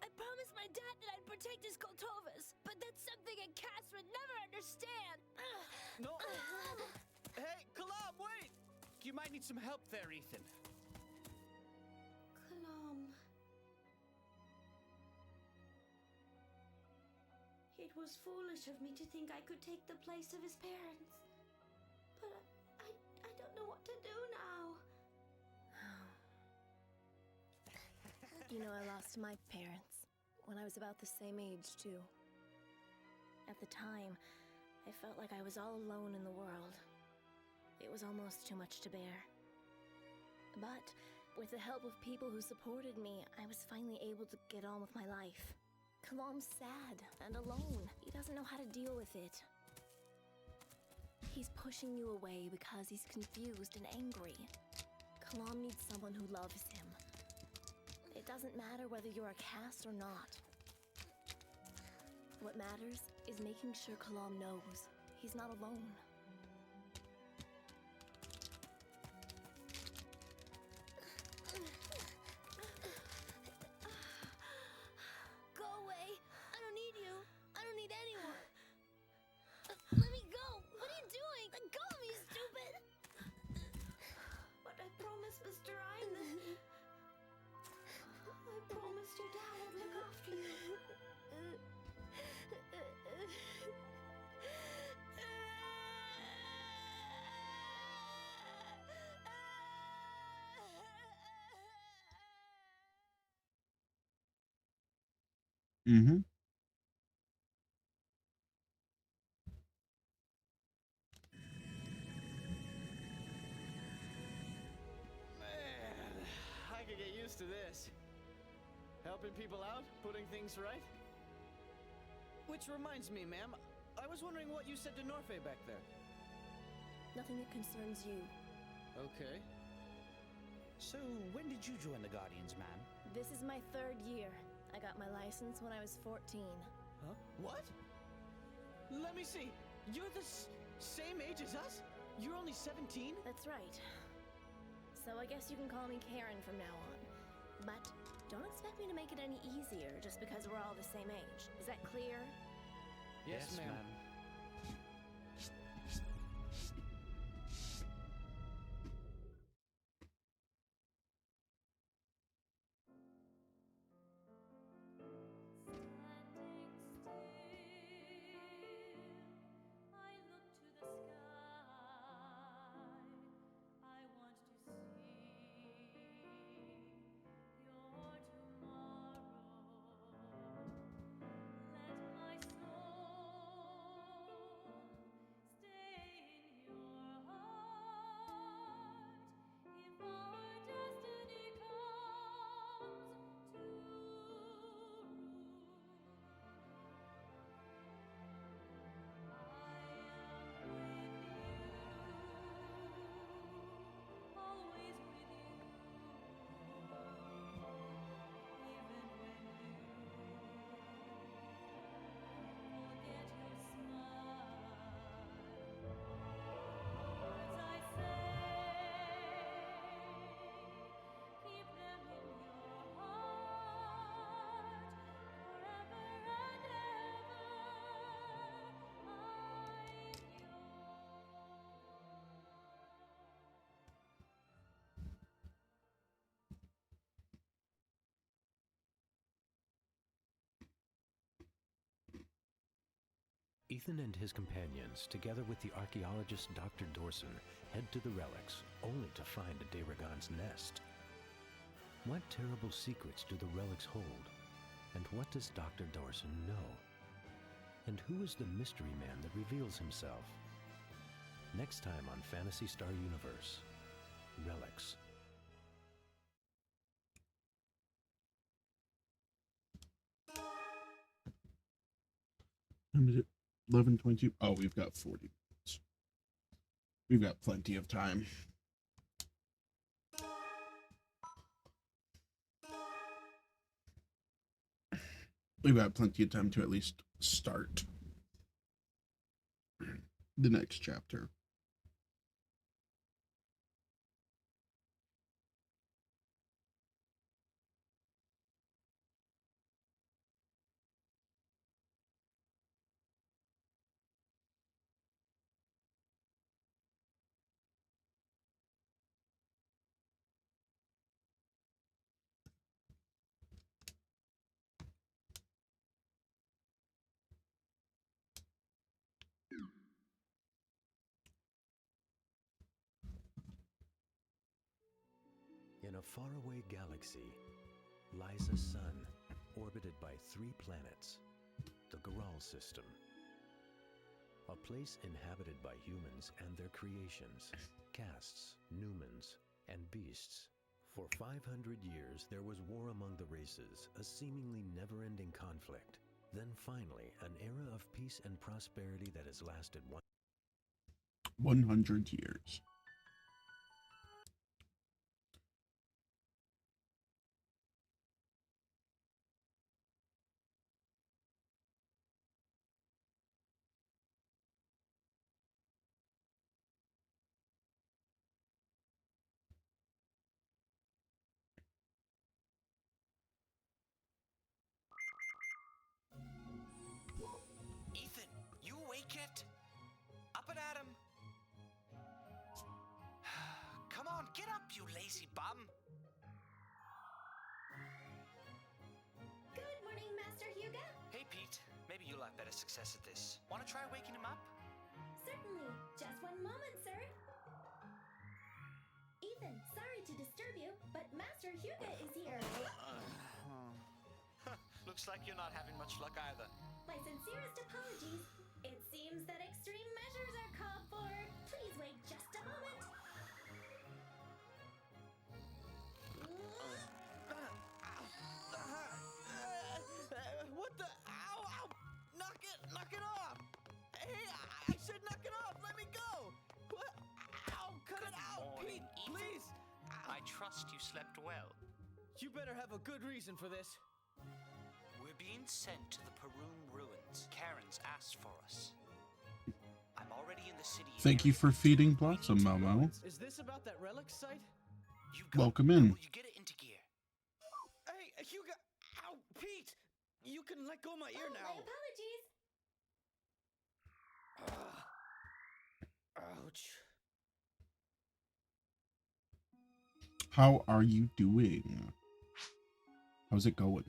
I promised my dad that I'd protect his Koltovas, but that's something a cast would never understand. No. Hey, Kalam, wait! You might need some help there, Ethan. Kalam. It was foolish of me to think I could take the place of his parents. But I don't know what to do now. You know, I lost my parents when I was about the same age, too. At the time, I felt like I was all alone in the world. It was almost too much to bear. But with the help of people who supported me, I was finally able to get on with my life. Kalam's sad and alone. He doesn't know how to deal with it. He's pushing you away because he's confused and angry. Kalam needs someone who loves him. It doesn't matter whether you're a cast or not. What matters is making sure Kalam knows he's not alone. Go away! I don't need you! I don't need anyone! Let me go! What are you doing? Let go of me, stupid! But I promised Mr. Ryan that... I promised your dad I'd look after you. Mm-hmm. Man, I could get used to this. Helping people out, putting things right. Which reminds me, ma'am, I was wondering what you said to Norfay back there. Nothing that concerns you. Okay. So, when did you join the Guardians, ma'am? This is my 3rd year. I got my license when I was 14. Huh? What? Let me see. You're the same age as us? You're only 17? That's right. So I guess you can call me Karen from now on. But don't expect me to make it any easier just because we're all the same age. Is that clear? Yes, ma'am. Ethan and his companions, together with the archaeologist Dr. Dorson, head to the relics, only to find a Daragon's nest. What terrible secrets do the relics hold? And what does Dr. Dorson know? And who is the mystery man that reveals himself? Next time on Phantasy Star Universe, Relics. Time is it? 11:22. Oh, we've got 40 minutes. We've got plenty of time. We've got plenty of time to at least start the next chapter. In a faraway galaxy lies a sun orbited by 3 planets, the Goral system. A place inhabited by humans and their creations, castes, numens, and beasts. For 500 years, there was war among the races, a seemingly never-ending conflict. Then finally, an era of peace and prosperity that has lasted 100 years. get up, you lazy bum. Good morning, Master Hugo. Hey, Pete. Maybe you'll have better success at this. Want to try waking him up? Certainly. Just one moment, sir. Ethan, sorry to disturb you, but Master Hugo is here. Looks like you're not having much luck either. My sincerest apologies. It seems that extreme measures are called for. Please wait just a moment. What the? Ow! Ow! Knock it off! Hey, I said knock it off! Let me go! What? Ow! Cut it out! morning, Pete, Ethan. please! I trust you slept well. You better have a good reason for this. We're being sent to the Perun ruins. Karen's asked for us. I'm already in the city. Thank you for feeding Blossom, Momo. Is this about that relic site? You go. Welcome in. Will you get it into gear? Hey, Hugo! Ow! Pete! You can let go of my ear My now. apologies. Ouch. How are you doing? How's it going?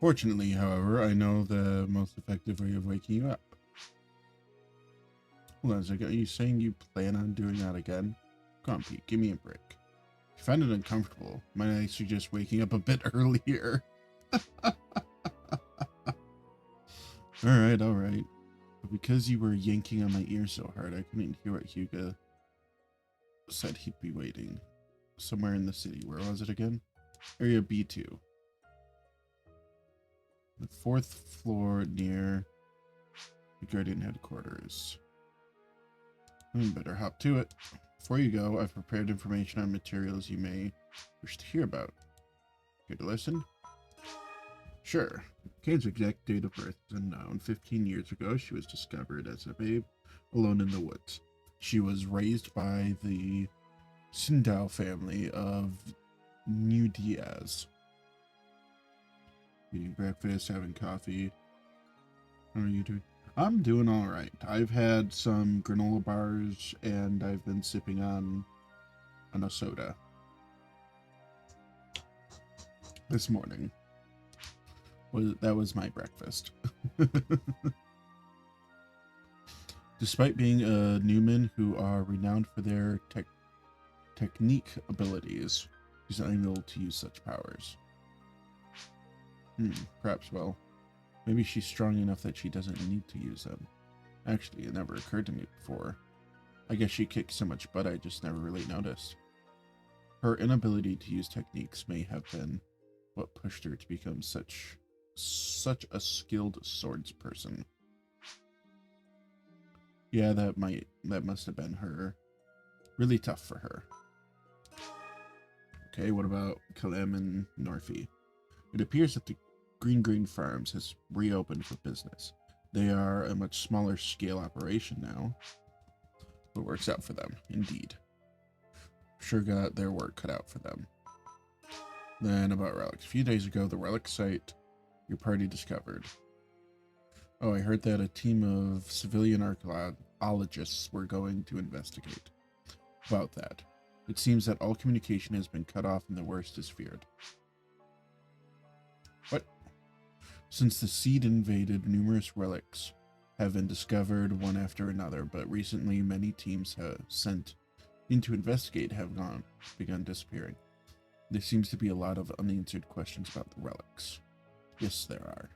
Fortunately, however, I know the most effective way of waking you up. Hold on a second. Are you saying you plan on doing that again? Come on, Pete. Give me a break. If you find it uncomfortable, might I suggest waking up a bit earlier? Alright. But because you were yanking on my ear so hard, I couldn't hear what Hugo said he'd be waiting. Somewhere in the city. Where was it again? Area B2. The 4th floor near the Guardian headquarters. Better hop to it. Before you go, I've prepared information on materials you may wish to hear about. Care to listen? Sure. Kane's exact date of birth is unknown. 15 years ago, she was discovered as a babe, alone in the woods. She was raised by the Sindao family of New Diaz. Eating breakfast, having coffee. How are you doing? I'm doing all right. I've had some granola bars and I've been sipping on a soda this morning. That was my breakfast. Despite being a Newman who are renowned for their technique abilities, she's unable to use such powers. Perhaps, well, maybe she's strong enough that she doesn't need to use them. Actually, it never occurred to me before. I guess she kicked so much butt I just never really noticed. Her inability to use techniques may have been what pushed her to become such a skilled swordsperson. Yeah, that must have been her. Really tough for her. Okay, what about Kalem and Norfi? It appears that the Green Farms has reopened for business. They are a much smaller scale operation now, but works out for them, indeed. Sure got their work cut out for them. Then about relics. A few days ago, the relic site your party discovered. Oh, I heard that a team of civilian archaeologists were going to investigate. About that, it seems that all communication has been cut off and the worst is feared. What? Since the seed invaded, numerous relics have been discovered one after another, but recently many teams sent in to investigate have begun disappearing. There seems to be a lot of unanswered questions about the relics. Yes, there are.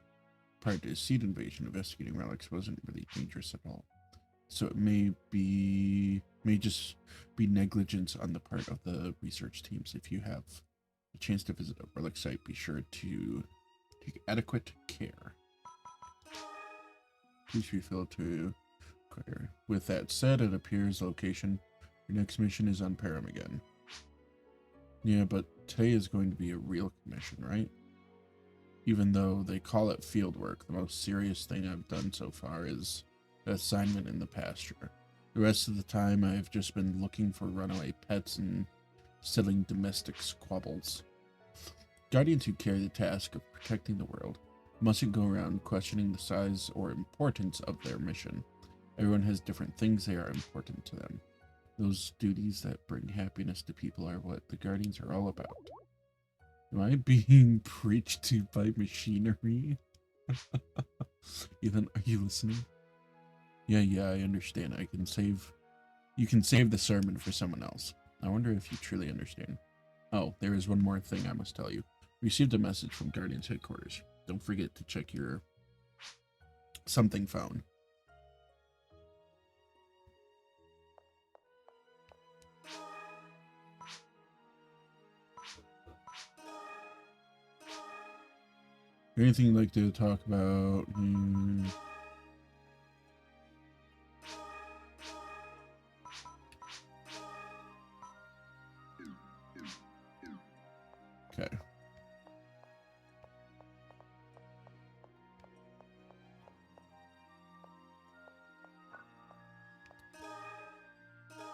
Prior to the seed invasion, investigating relics wasn't really dangerous at all. So it may just be negligence on the part of the research teams. If you have a chance to visit a relic site, be sure to take adequate care. Please refill to clear. With that said, it appears location. Your next mission is on Param again. Yeah, but today is going to be a real commission, right? Even though they call it field work, the most serious thing I've done so far is an assignment in the pasture. The rest of the time, I've just been looking for runaway pets and settling domestic squabbles. Guardians who carry the task of protecting the world mustn't go around questioning the size or importance of their mission. Everyone has different things that are important to them. Those duties that bring happiness to people are what the Guardians are all about. Am I being preached to by machinery? Ethan, are you listening? Yeah, I understand. You can save the sermon for someone else. I wonder if you truly understand. Oh, there is one more thing I must tell you. Received a message from Guardians headquarters. Don't forget to check your something phone. Anything you'd like to talk about? Okay.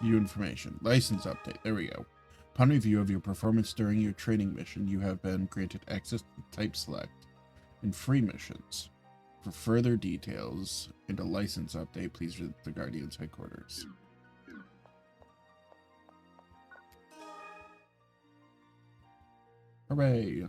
View information. License update. There we go. Upon review of your performance during your training mission, you have been granted access to Type Select and free missions. For further details and a license update, please visit the Guardians headquarters. Hooray!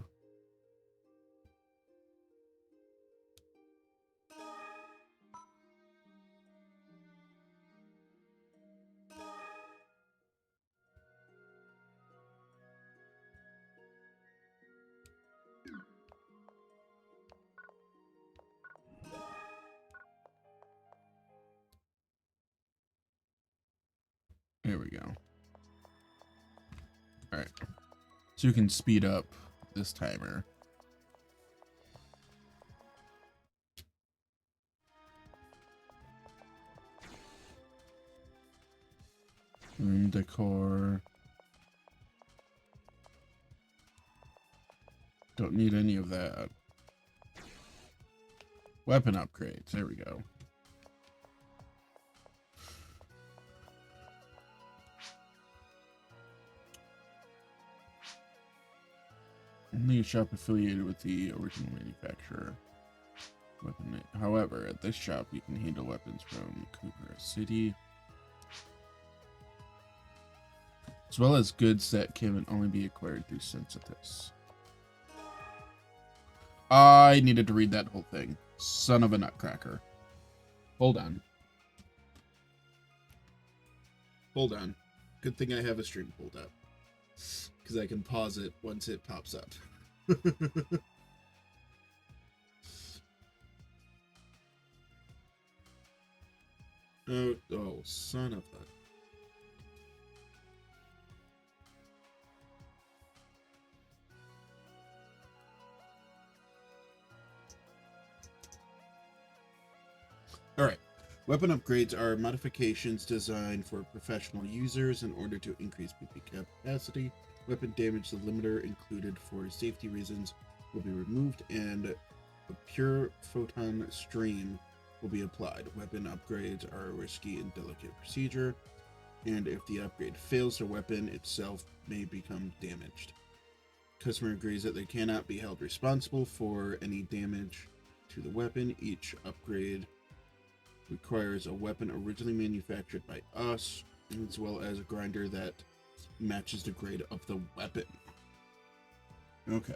There we go. Alright. So you can speed up this timer. Room decor. Don't need any of that. Weapon upgrades. There we go. Only a shop affiliated with the original manufacturer. However, at this shop, you can handle weapons from Cooper City, as well as goods that can only be acquired through Synthesis. I needed to read that whole thing. Son of a nutcracker. Hold on. Hold on. Good thing I have a stream pulled up, because I can pause it once it pops up. Oh, son of a... Alright. Weapon upgrades are modifications designed for professional users in order to increase PP capacity. Weapon damage limiter included for safety reasons will be removed, and a pure photon stream will be applied. Weapon upgrades are a risky and delicate procedure, and if the upgrade fails, the weapon itself may become damaged. Customer agrees that they cannot be held responsible for any damage to the weapon. Each upgrade requires a weapon originally manufactured by us, as well as a grinder that matches the grade of the weapon. Okay.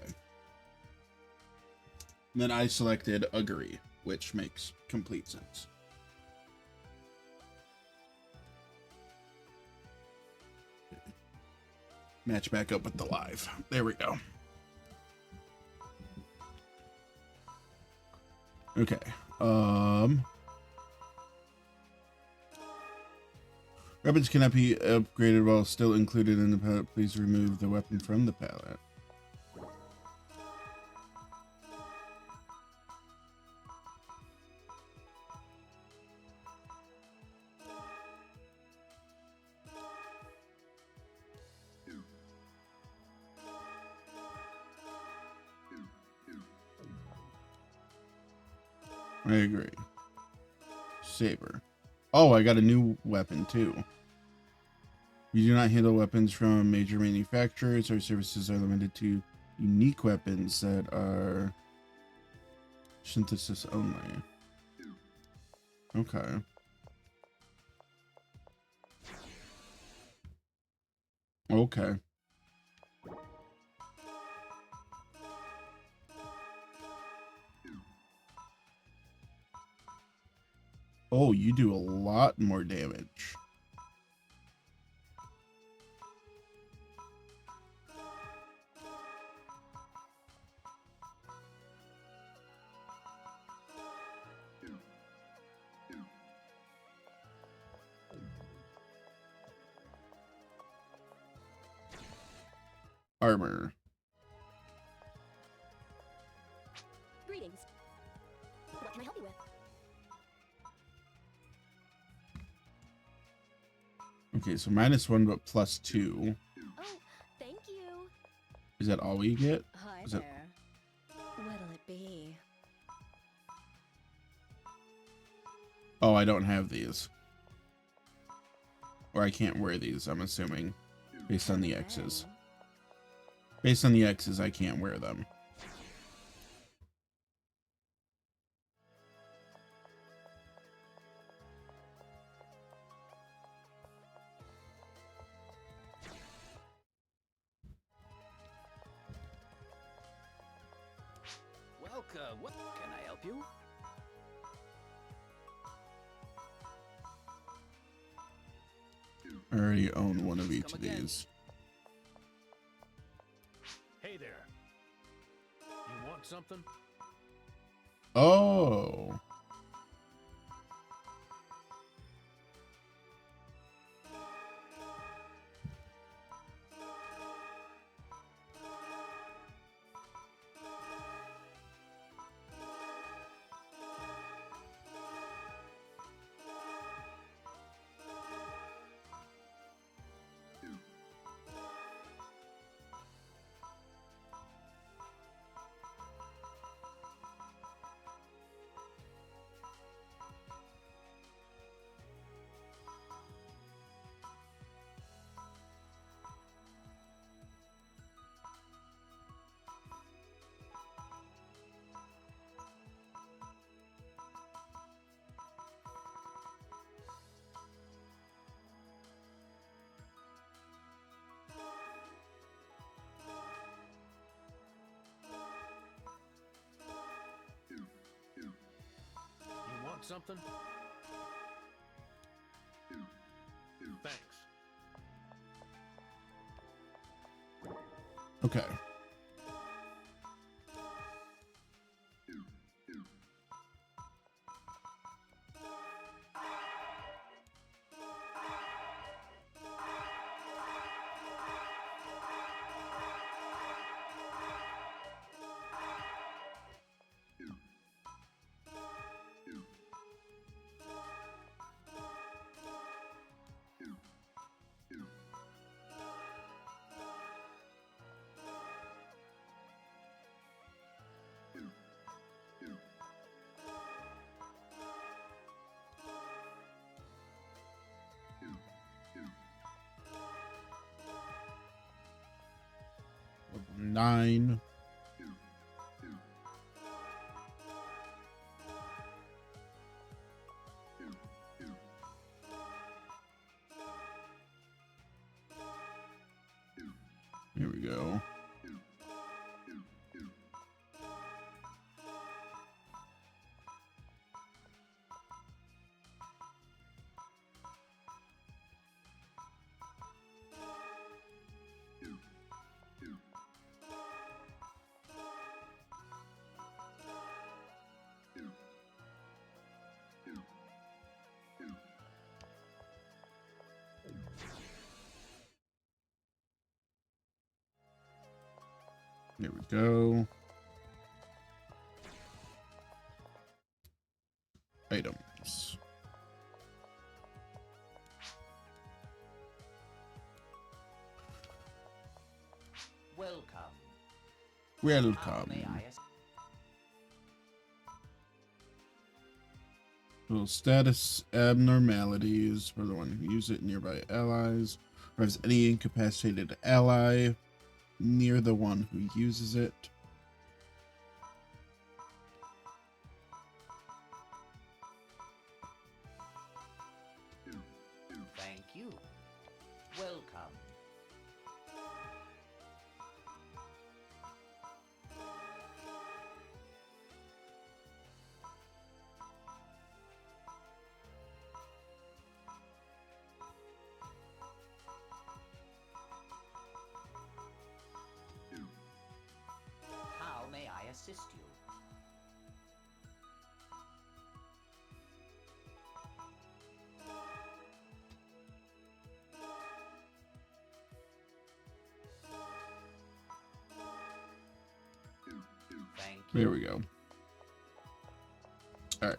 Then I selected agree, which makes complete sense. Match back up with the live. There we go. Okay. Weapons cannot be upgraded while still included in the palette. Please remove the weapon from the palette. I agree. Saber. Oh, I got a new weapon too. You do not handle weapons from major manufacturers. Our services are limited to unique weapons that are synthesis only. Okay. Okay. Oh, you do a lot more damage. Armor. Greetings. What can I help you with? Okay, so -1 but +2. Oh, thank you. Is that all we get? Hi Is that... there. What'll it be? Oh, I don't have these. Or I can't wear these, I'm assuming. Based on the X's. Based on the X's, I can't wear them. Welcome. What can I help you? I already own one of each of these. Hey there. You want something? Oh. You want something? Thanks. Okay. Level 9. Here we go. There we go. Items. Welcome. Welcome. How may I assist? Little status abnormalities for the one who uses it nearby allies, or has any incapacitated ally. near the one who uses it. Thank you. Welcome. How may I assist you? Thank you. There we go. All right.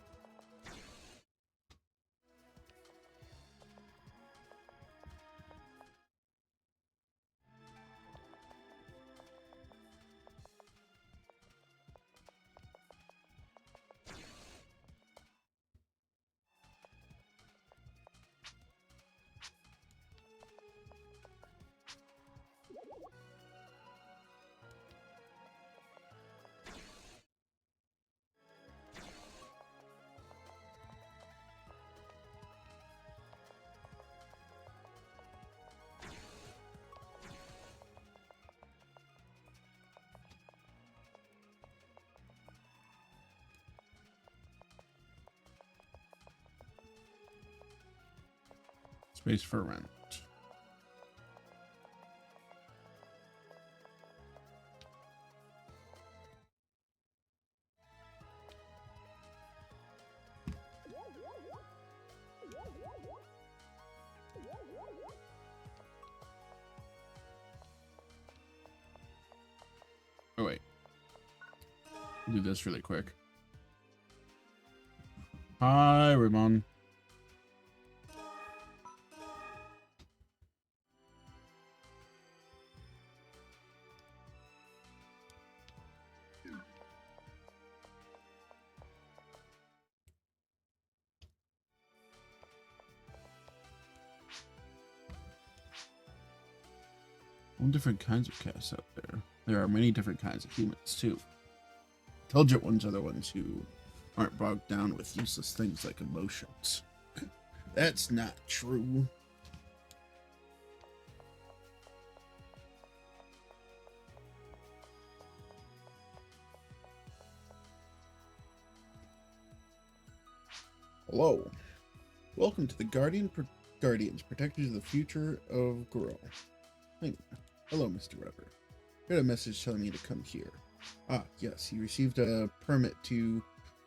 Space for rent. Oh wait. I'll do this really quick. Hi, Ramon. All different kinds of casts out there. There are many different kinds of humans, too. Intelligent ones are the ones who aren't bogged down with useless things like emotions. That's not true. Hello. Welcome to the Guardians, Protectors of the Future of Gorel. Hello, Mr. Rubber. I got a message telling me to come here. Ah, yes, you received a permit to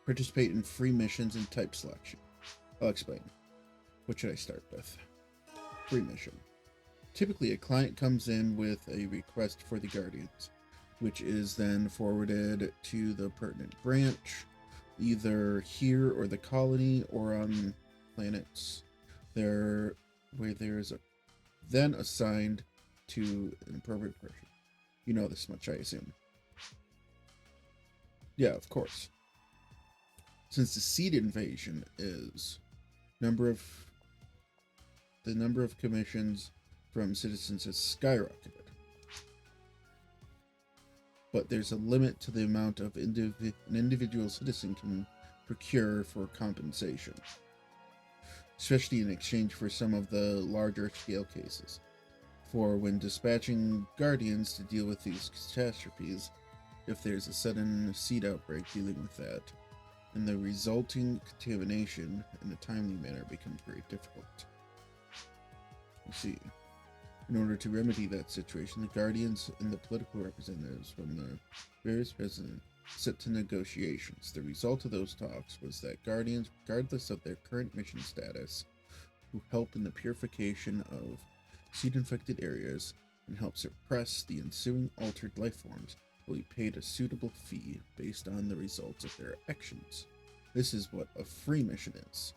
participate in free missions and type selection. I'll explain. What should I start with? Free mission. Typically, a client comes in with a request for the Guardians, which is then forwarded to the pertinent branch, either here or the colony or on planets where there's then assigned to an appropriate person. You know this much, I assume. Yeah, of course. Since the seed invasion is the number of commissions from citizens has skyrocketed. But there's a limit to the amount of an individual citizen can procure for compensation, especially in exchange for some of the larger scale cases. For when dispatching guardians to deal with these catastrophes, if there's a sudden seed outbreak dealing with that, and the resulting contamination in a timely manner becomes very difficult. You see, in order to remedy that situation, the guardians and the political representatives from the various presidents set to negotiations. The result of those talks was that guardians, regardless of their current mission status, who help in the purification of seed-infected areas and help suppress the ensuing altered life forms, will be paid a suitable fee based on the results of their actions. This is what a free mission is.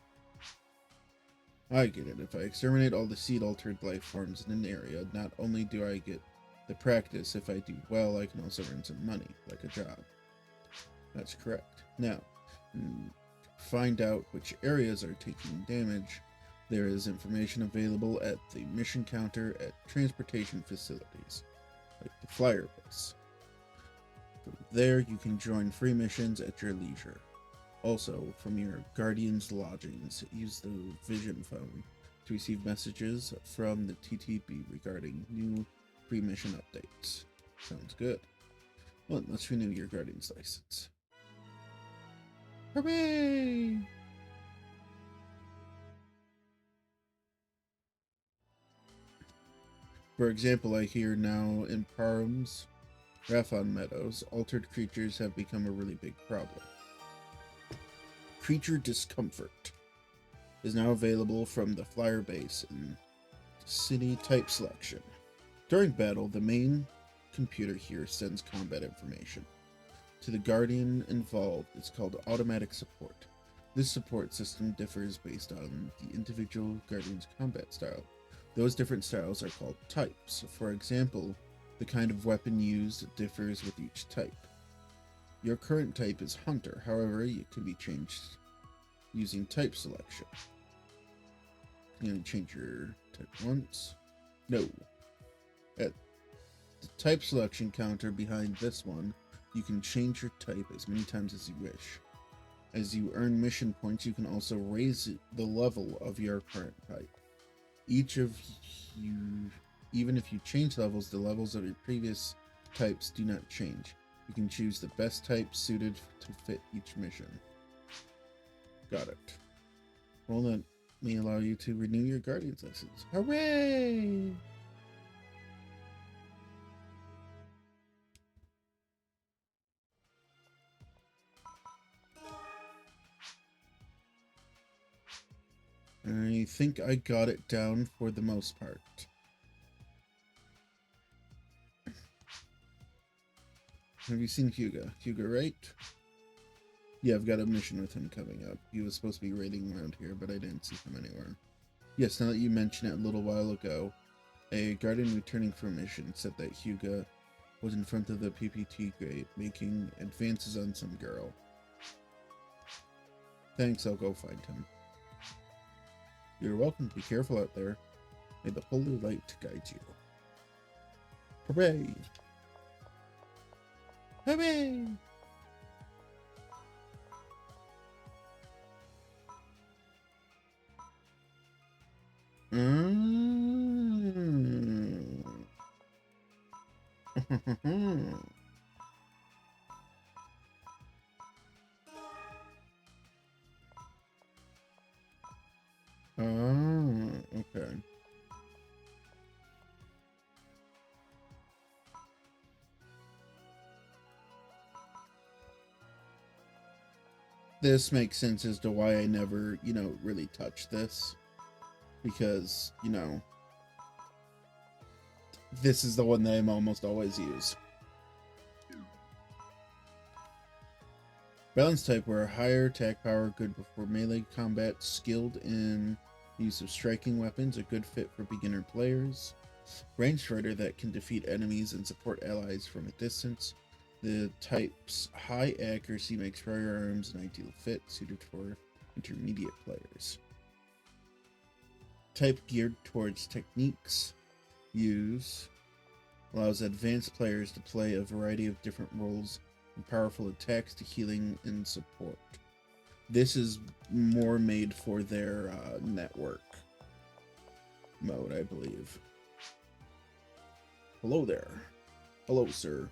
I get it. If I exterminate all the seed-altered life forms in an area, not only do I get the practice, if I do well, I can also earn some money, like a job. That's correct. Now, find out which areas are taking damage. There is information available at the mission counter at transportation facilities. pick the flyer base. From there, you can join free missions at your leisure. Also, from your Guardian's lodgings, use the Vision phone to receive messages from the TTB regarding new free mission updates. Sounds good. Well, let's renew your Guardian's license. Hooray! For example, I hear now in Parham's Rathon Meadows, altered creatures have become a really big problem. Creature Discomfort is now available from the flyer base in city type selection. During battle, the main computer here sends combat information. To the Guardian involved, it's called automatic support. This support system differs based on the individual Guardian's combat style. Those different styles are called types. For example, the kind of weapon used differs with each type. Your current type is Hunter, however, it can be changed using type selection. You can change your type once. No. At the type selection counter behind this one, you can change your type as many times as you wish. As you earn mission points, you can also raise the level of your current type. Each of you, even if you change levels, the levels of your previous types do not change. You can choose the best type suited to fit each mission. Got it. Well, let me allow you to renew your Guardian's license. Hooray! I think I got it down for the most part. Have you seen Hugo? Hugo, right? Yeah, I've got a mission with him coming up. He was supposed to be raiding around here, but I didn't see him anywhere. Yes, now that you mention it, a little while ago, a guardian returning from a mission said that Hugo was in front of the PPT grate, making advances on some girl. Thanks, I'll go find him. You're welcome. Be careful out there. May the holy light guide you. Hooray! Hooray! Oh, okay. This makes sense as to why I never, really touched this. Because, this is the one that I'm almost always use. Balance type were higher attack power, good before melee combat, skilled in use of striking weapons, a good fit for beginner players. Ranged rider that can defeat enemies and support allies from a distance. The type's high accuracy makes firearms an ideal fit, suited for intermediate players. Type geared towards techniques use allows advanced players to play a variety of different roles and powerful attacks to healing and support. This is more made for their network mode, I believe. Hello there. Hello, sir.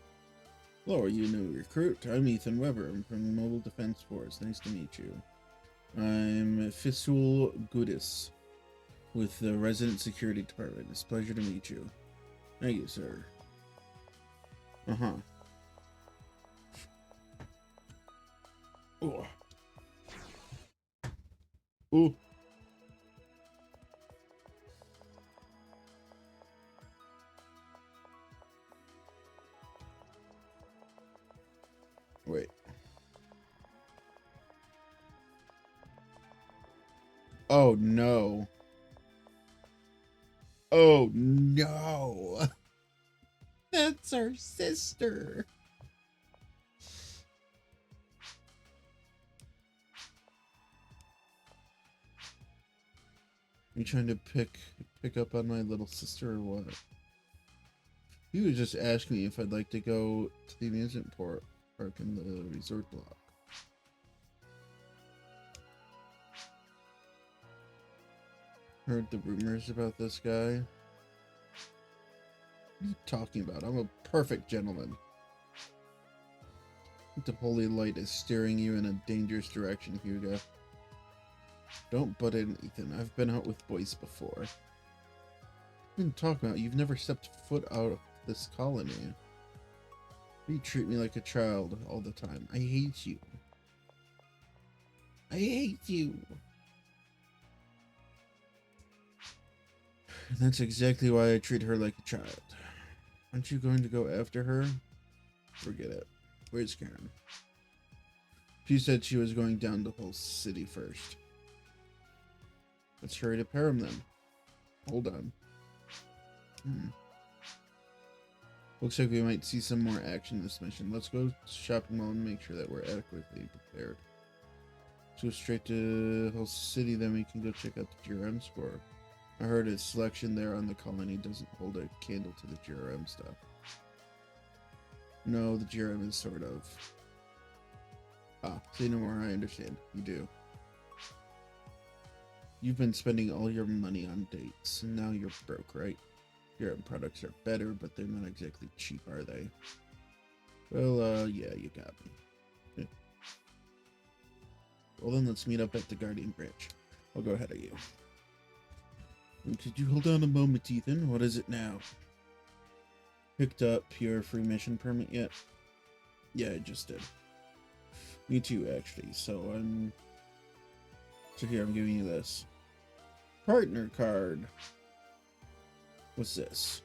Hello, are you a new recruit? I'm Ethan Weber. I'm from the Mobile Defense Force. Nice to meet you. I'm Fisul Goodis with the Resident Security Department. It's a pleasure to meet you. Thank you, sir. Uh-huh. Oh. Ooh. Wait. Oh, no. Oh, no. That's our sister. You trying to pick up on my little sister or what? He was just asking me if I'd like to go to the amusement park in the resort block. Heard the rumors about this guy. What are you talking about? I'm a perfect gentleman. The holy light is steering you in a dangerous direction, Hugo. Don't butt in, Ethan. I've been out with boys before. What are you talking about? You've never stepped foot out of this colony. You treat me like a child all the time. I hate you. I hate you. And that's exactly why I treat her like a child. Aren't you going to go after her? Forget it. Where's Karen? She said she was going down the whole city first. Let's hurry to Param then. Hold on. Looks like we might see some more action in this mission. Let's go to the shopping mall and make sure that we're adequately prepared. Let's go straight to the whole city, then we can go check out the GRM score. I heard its selection there on the colony doesn't hold a candle to the GRM stuff. No, the GRM is sort of... Ah, say no more, I understand. You do. You've been spending all your money on dates, and now you're broke, right? GRM products are better, but they're not exactly cheap, are they? Well, yeah, you got me. Yeah. Well then, let's meet up at the Guardian branch. I'll go ahead of you. Could you hold on a moment, Ethan? What is it now? Picked up your free mission permit yet? Yeah, I just did. Me too, actually. So here, I'm giving you this. Partner card. What's this?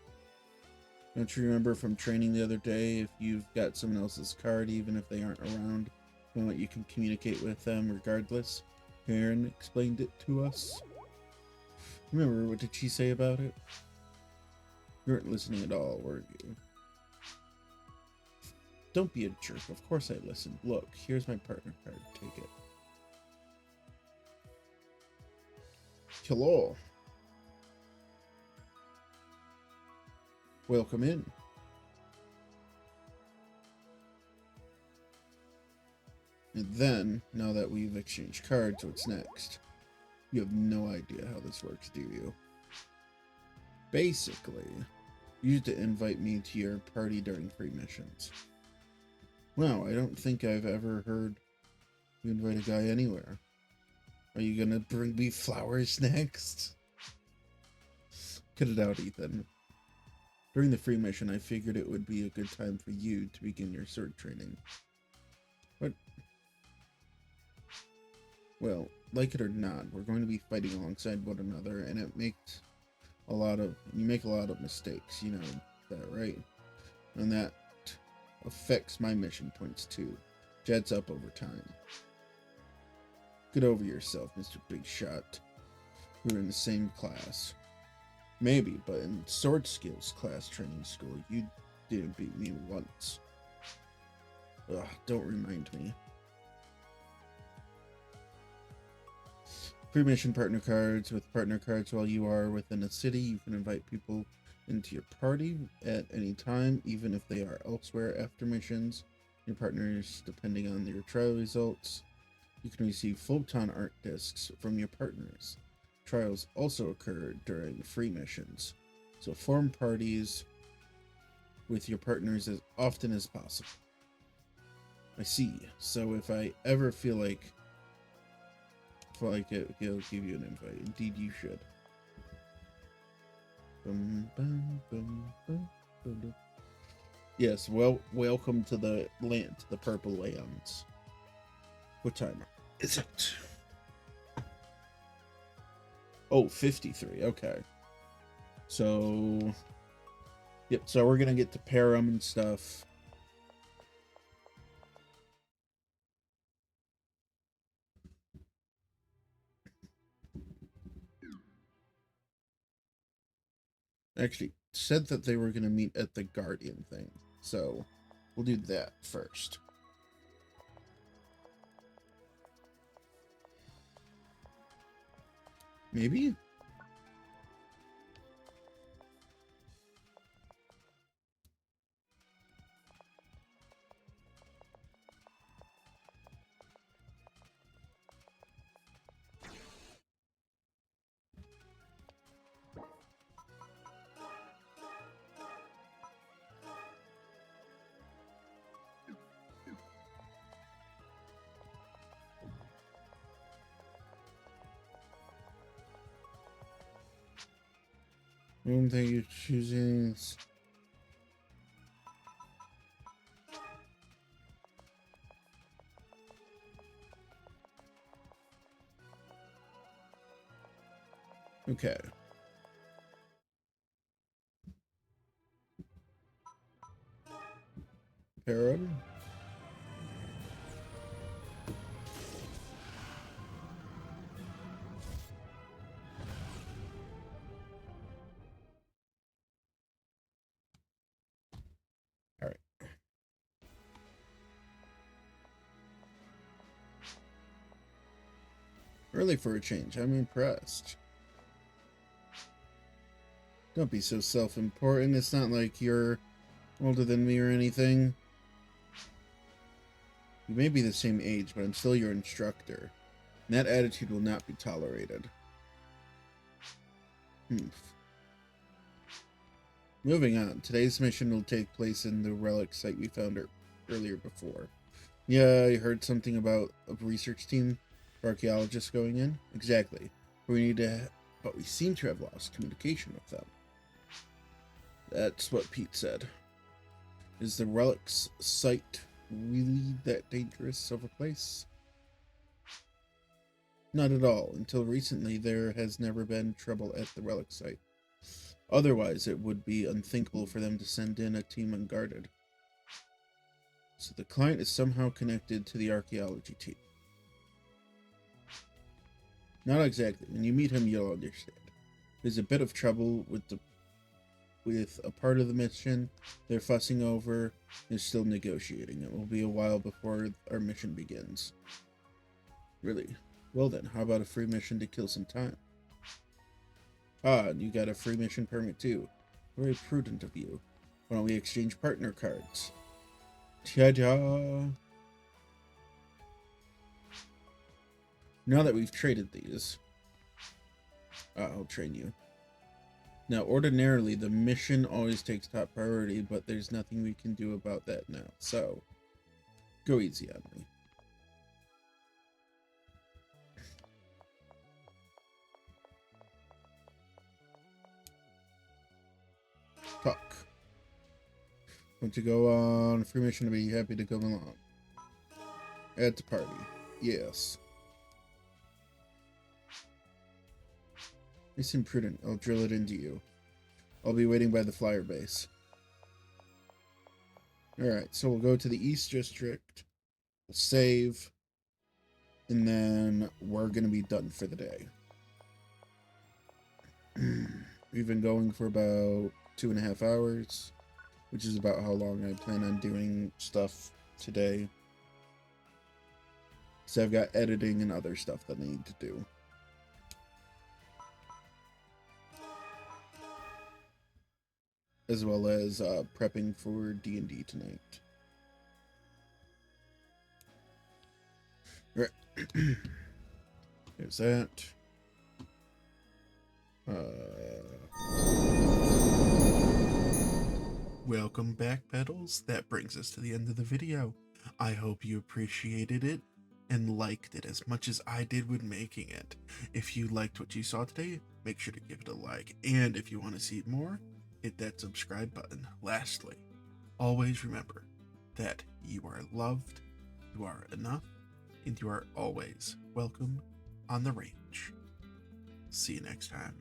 Don't you remember from training the other day, if you've got someone else's card, even if they aren't around, you can communicate with them regardless? Karen explained it to us. Remember, what did she say about it? You weren't listening at all, were you? Don't be a jerk. Of course I listened. Look, here's my partner card. Take it. Hello. Welcome in. And then, now that we've exchanged cards, what's next? You have no idea how this works, do you? Basically, you used to invite me to your party during free missions. Wow, I don't think I've ever heard you invite a guy anywhere. Are you gonna bring me flowers next? Cut it out, Ethan. During the free mission, I figured it would be a good time for you to begin your sword training. What? Well, like it or not, we're going to be fighting alongside one another, and you make a lot of mistakes, you know that, right? And that affects my mission points too. Jets up over time. Get over yourself, Mr. Big Shot. We were in the same class. Maybe, but in sword skills class training school, you didn't beat me once. Ugh, don't remind me. Free mission partner cards. With partner cards, while you are within a city, you can invite people into your party at any time, even if they are elsewhere after missions. Your partners, depending on your trial results, you can receive Photon art discs from your partners. Trials also occur during free missions, so form parties with your partners as often as possible. I see. So if I ever feel like it, he'll give you an invite. Indeed, you should. Yes, well, welcome to the land, the Purple Lands. What time is it? Oh, 53. Okay. So, yep. So we're gonna get to Param and stuff. Actually, said that they were gonna meet at the Guardian thing. So, we'll do that first. Maybe? Whom that you're choosing. Okay. Parrot. All right. Early for a change. I'm impressed. Don't be so self-important. It's not like you're older than me or anything. You may be the same age, but I'm still your instructor. And that attitude will not be tolerated. Moving on. Today's mission will take place in the relic site we found earlier before. Yeah, I heard something about a research team for archaeologists going in. Exactly. But we seem to have lost communication with them. That's what Pete said. Is the relics site really that dangerous of a place? Not at all. Until recently, there has never been trouble at the relic site. Otherwise, it would be unthinkable for them to send in a team unguarded. So the client is somehow connected to the archaeology team. Not exactly. When you meet him, you'll understand. There's a bit of trouble with a part of the mission they're fussing over. They're still negotiating. It will be a while before our mission begins. Really? Well then, how about a free mission to kill some time? Ah, and you got a free mission permit too. Very prudent of you. Why don't we exchange partner cards? Ta-da! Now that we've traded these, I'll train you. Now, ordinarily, the mission always takes top priority, but there's nothing we can do about that now. So, go easy on me. Talk. Want to go on a free mission to be happy to come along? Add to party. Yes. You seem prudent. I'll drill it into you. I'll be waiting by the flyer base. Alright, so we'll go to the East District. We'll save. And then we're going to be done for the day. We've been going for about 2.5 hours, which is about how long I plan on doing stuff today. So I've got editing and other stuff that I need to do. As well as prepping for D&D tonight. Right. There's that. Welcome back, Pedals. That brings us to the end of the video. I hope you appreciated it and liked it as much as I did when making it. If you liked what you saw today, make sure to give it a like. And if you want to see more, hit that subscribe button. Lastly, always remember that you are loved, you are enough, and you are always welcome on the range. See you next time.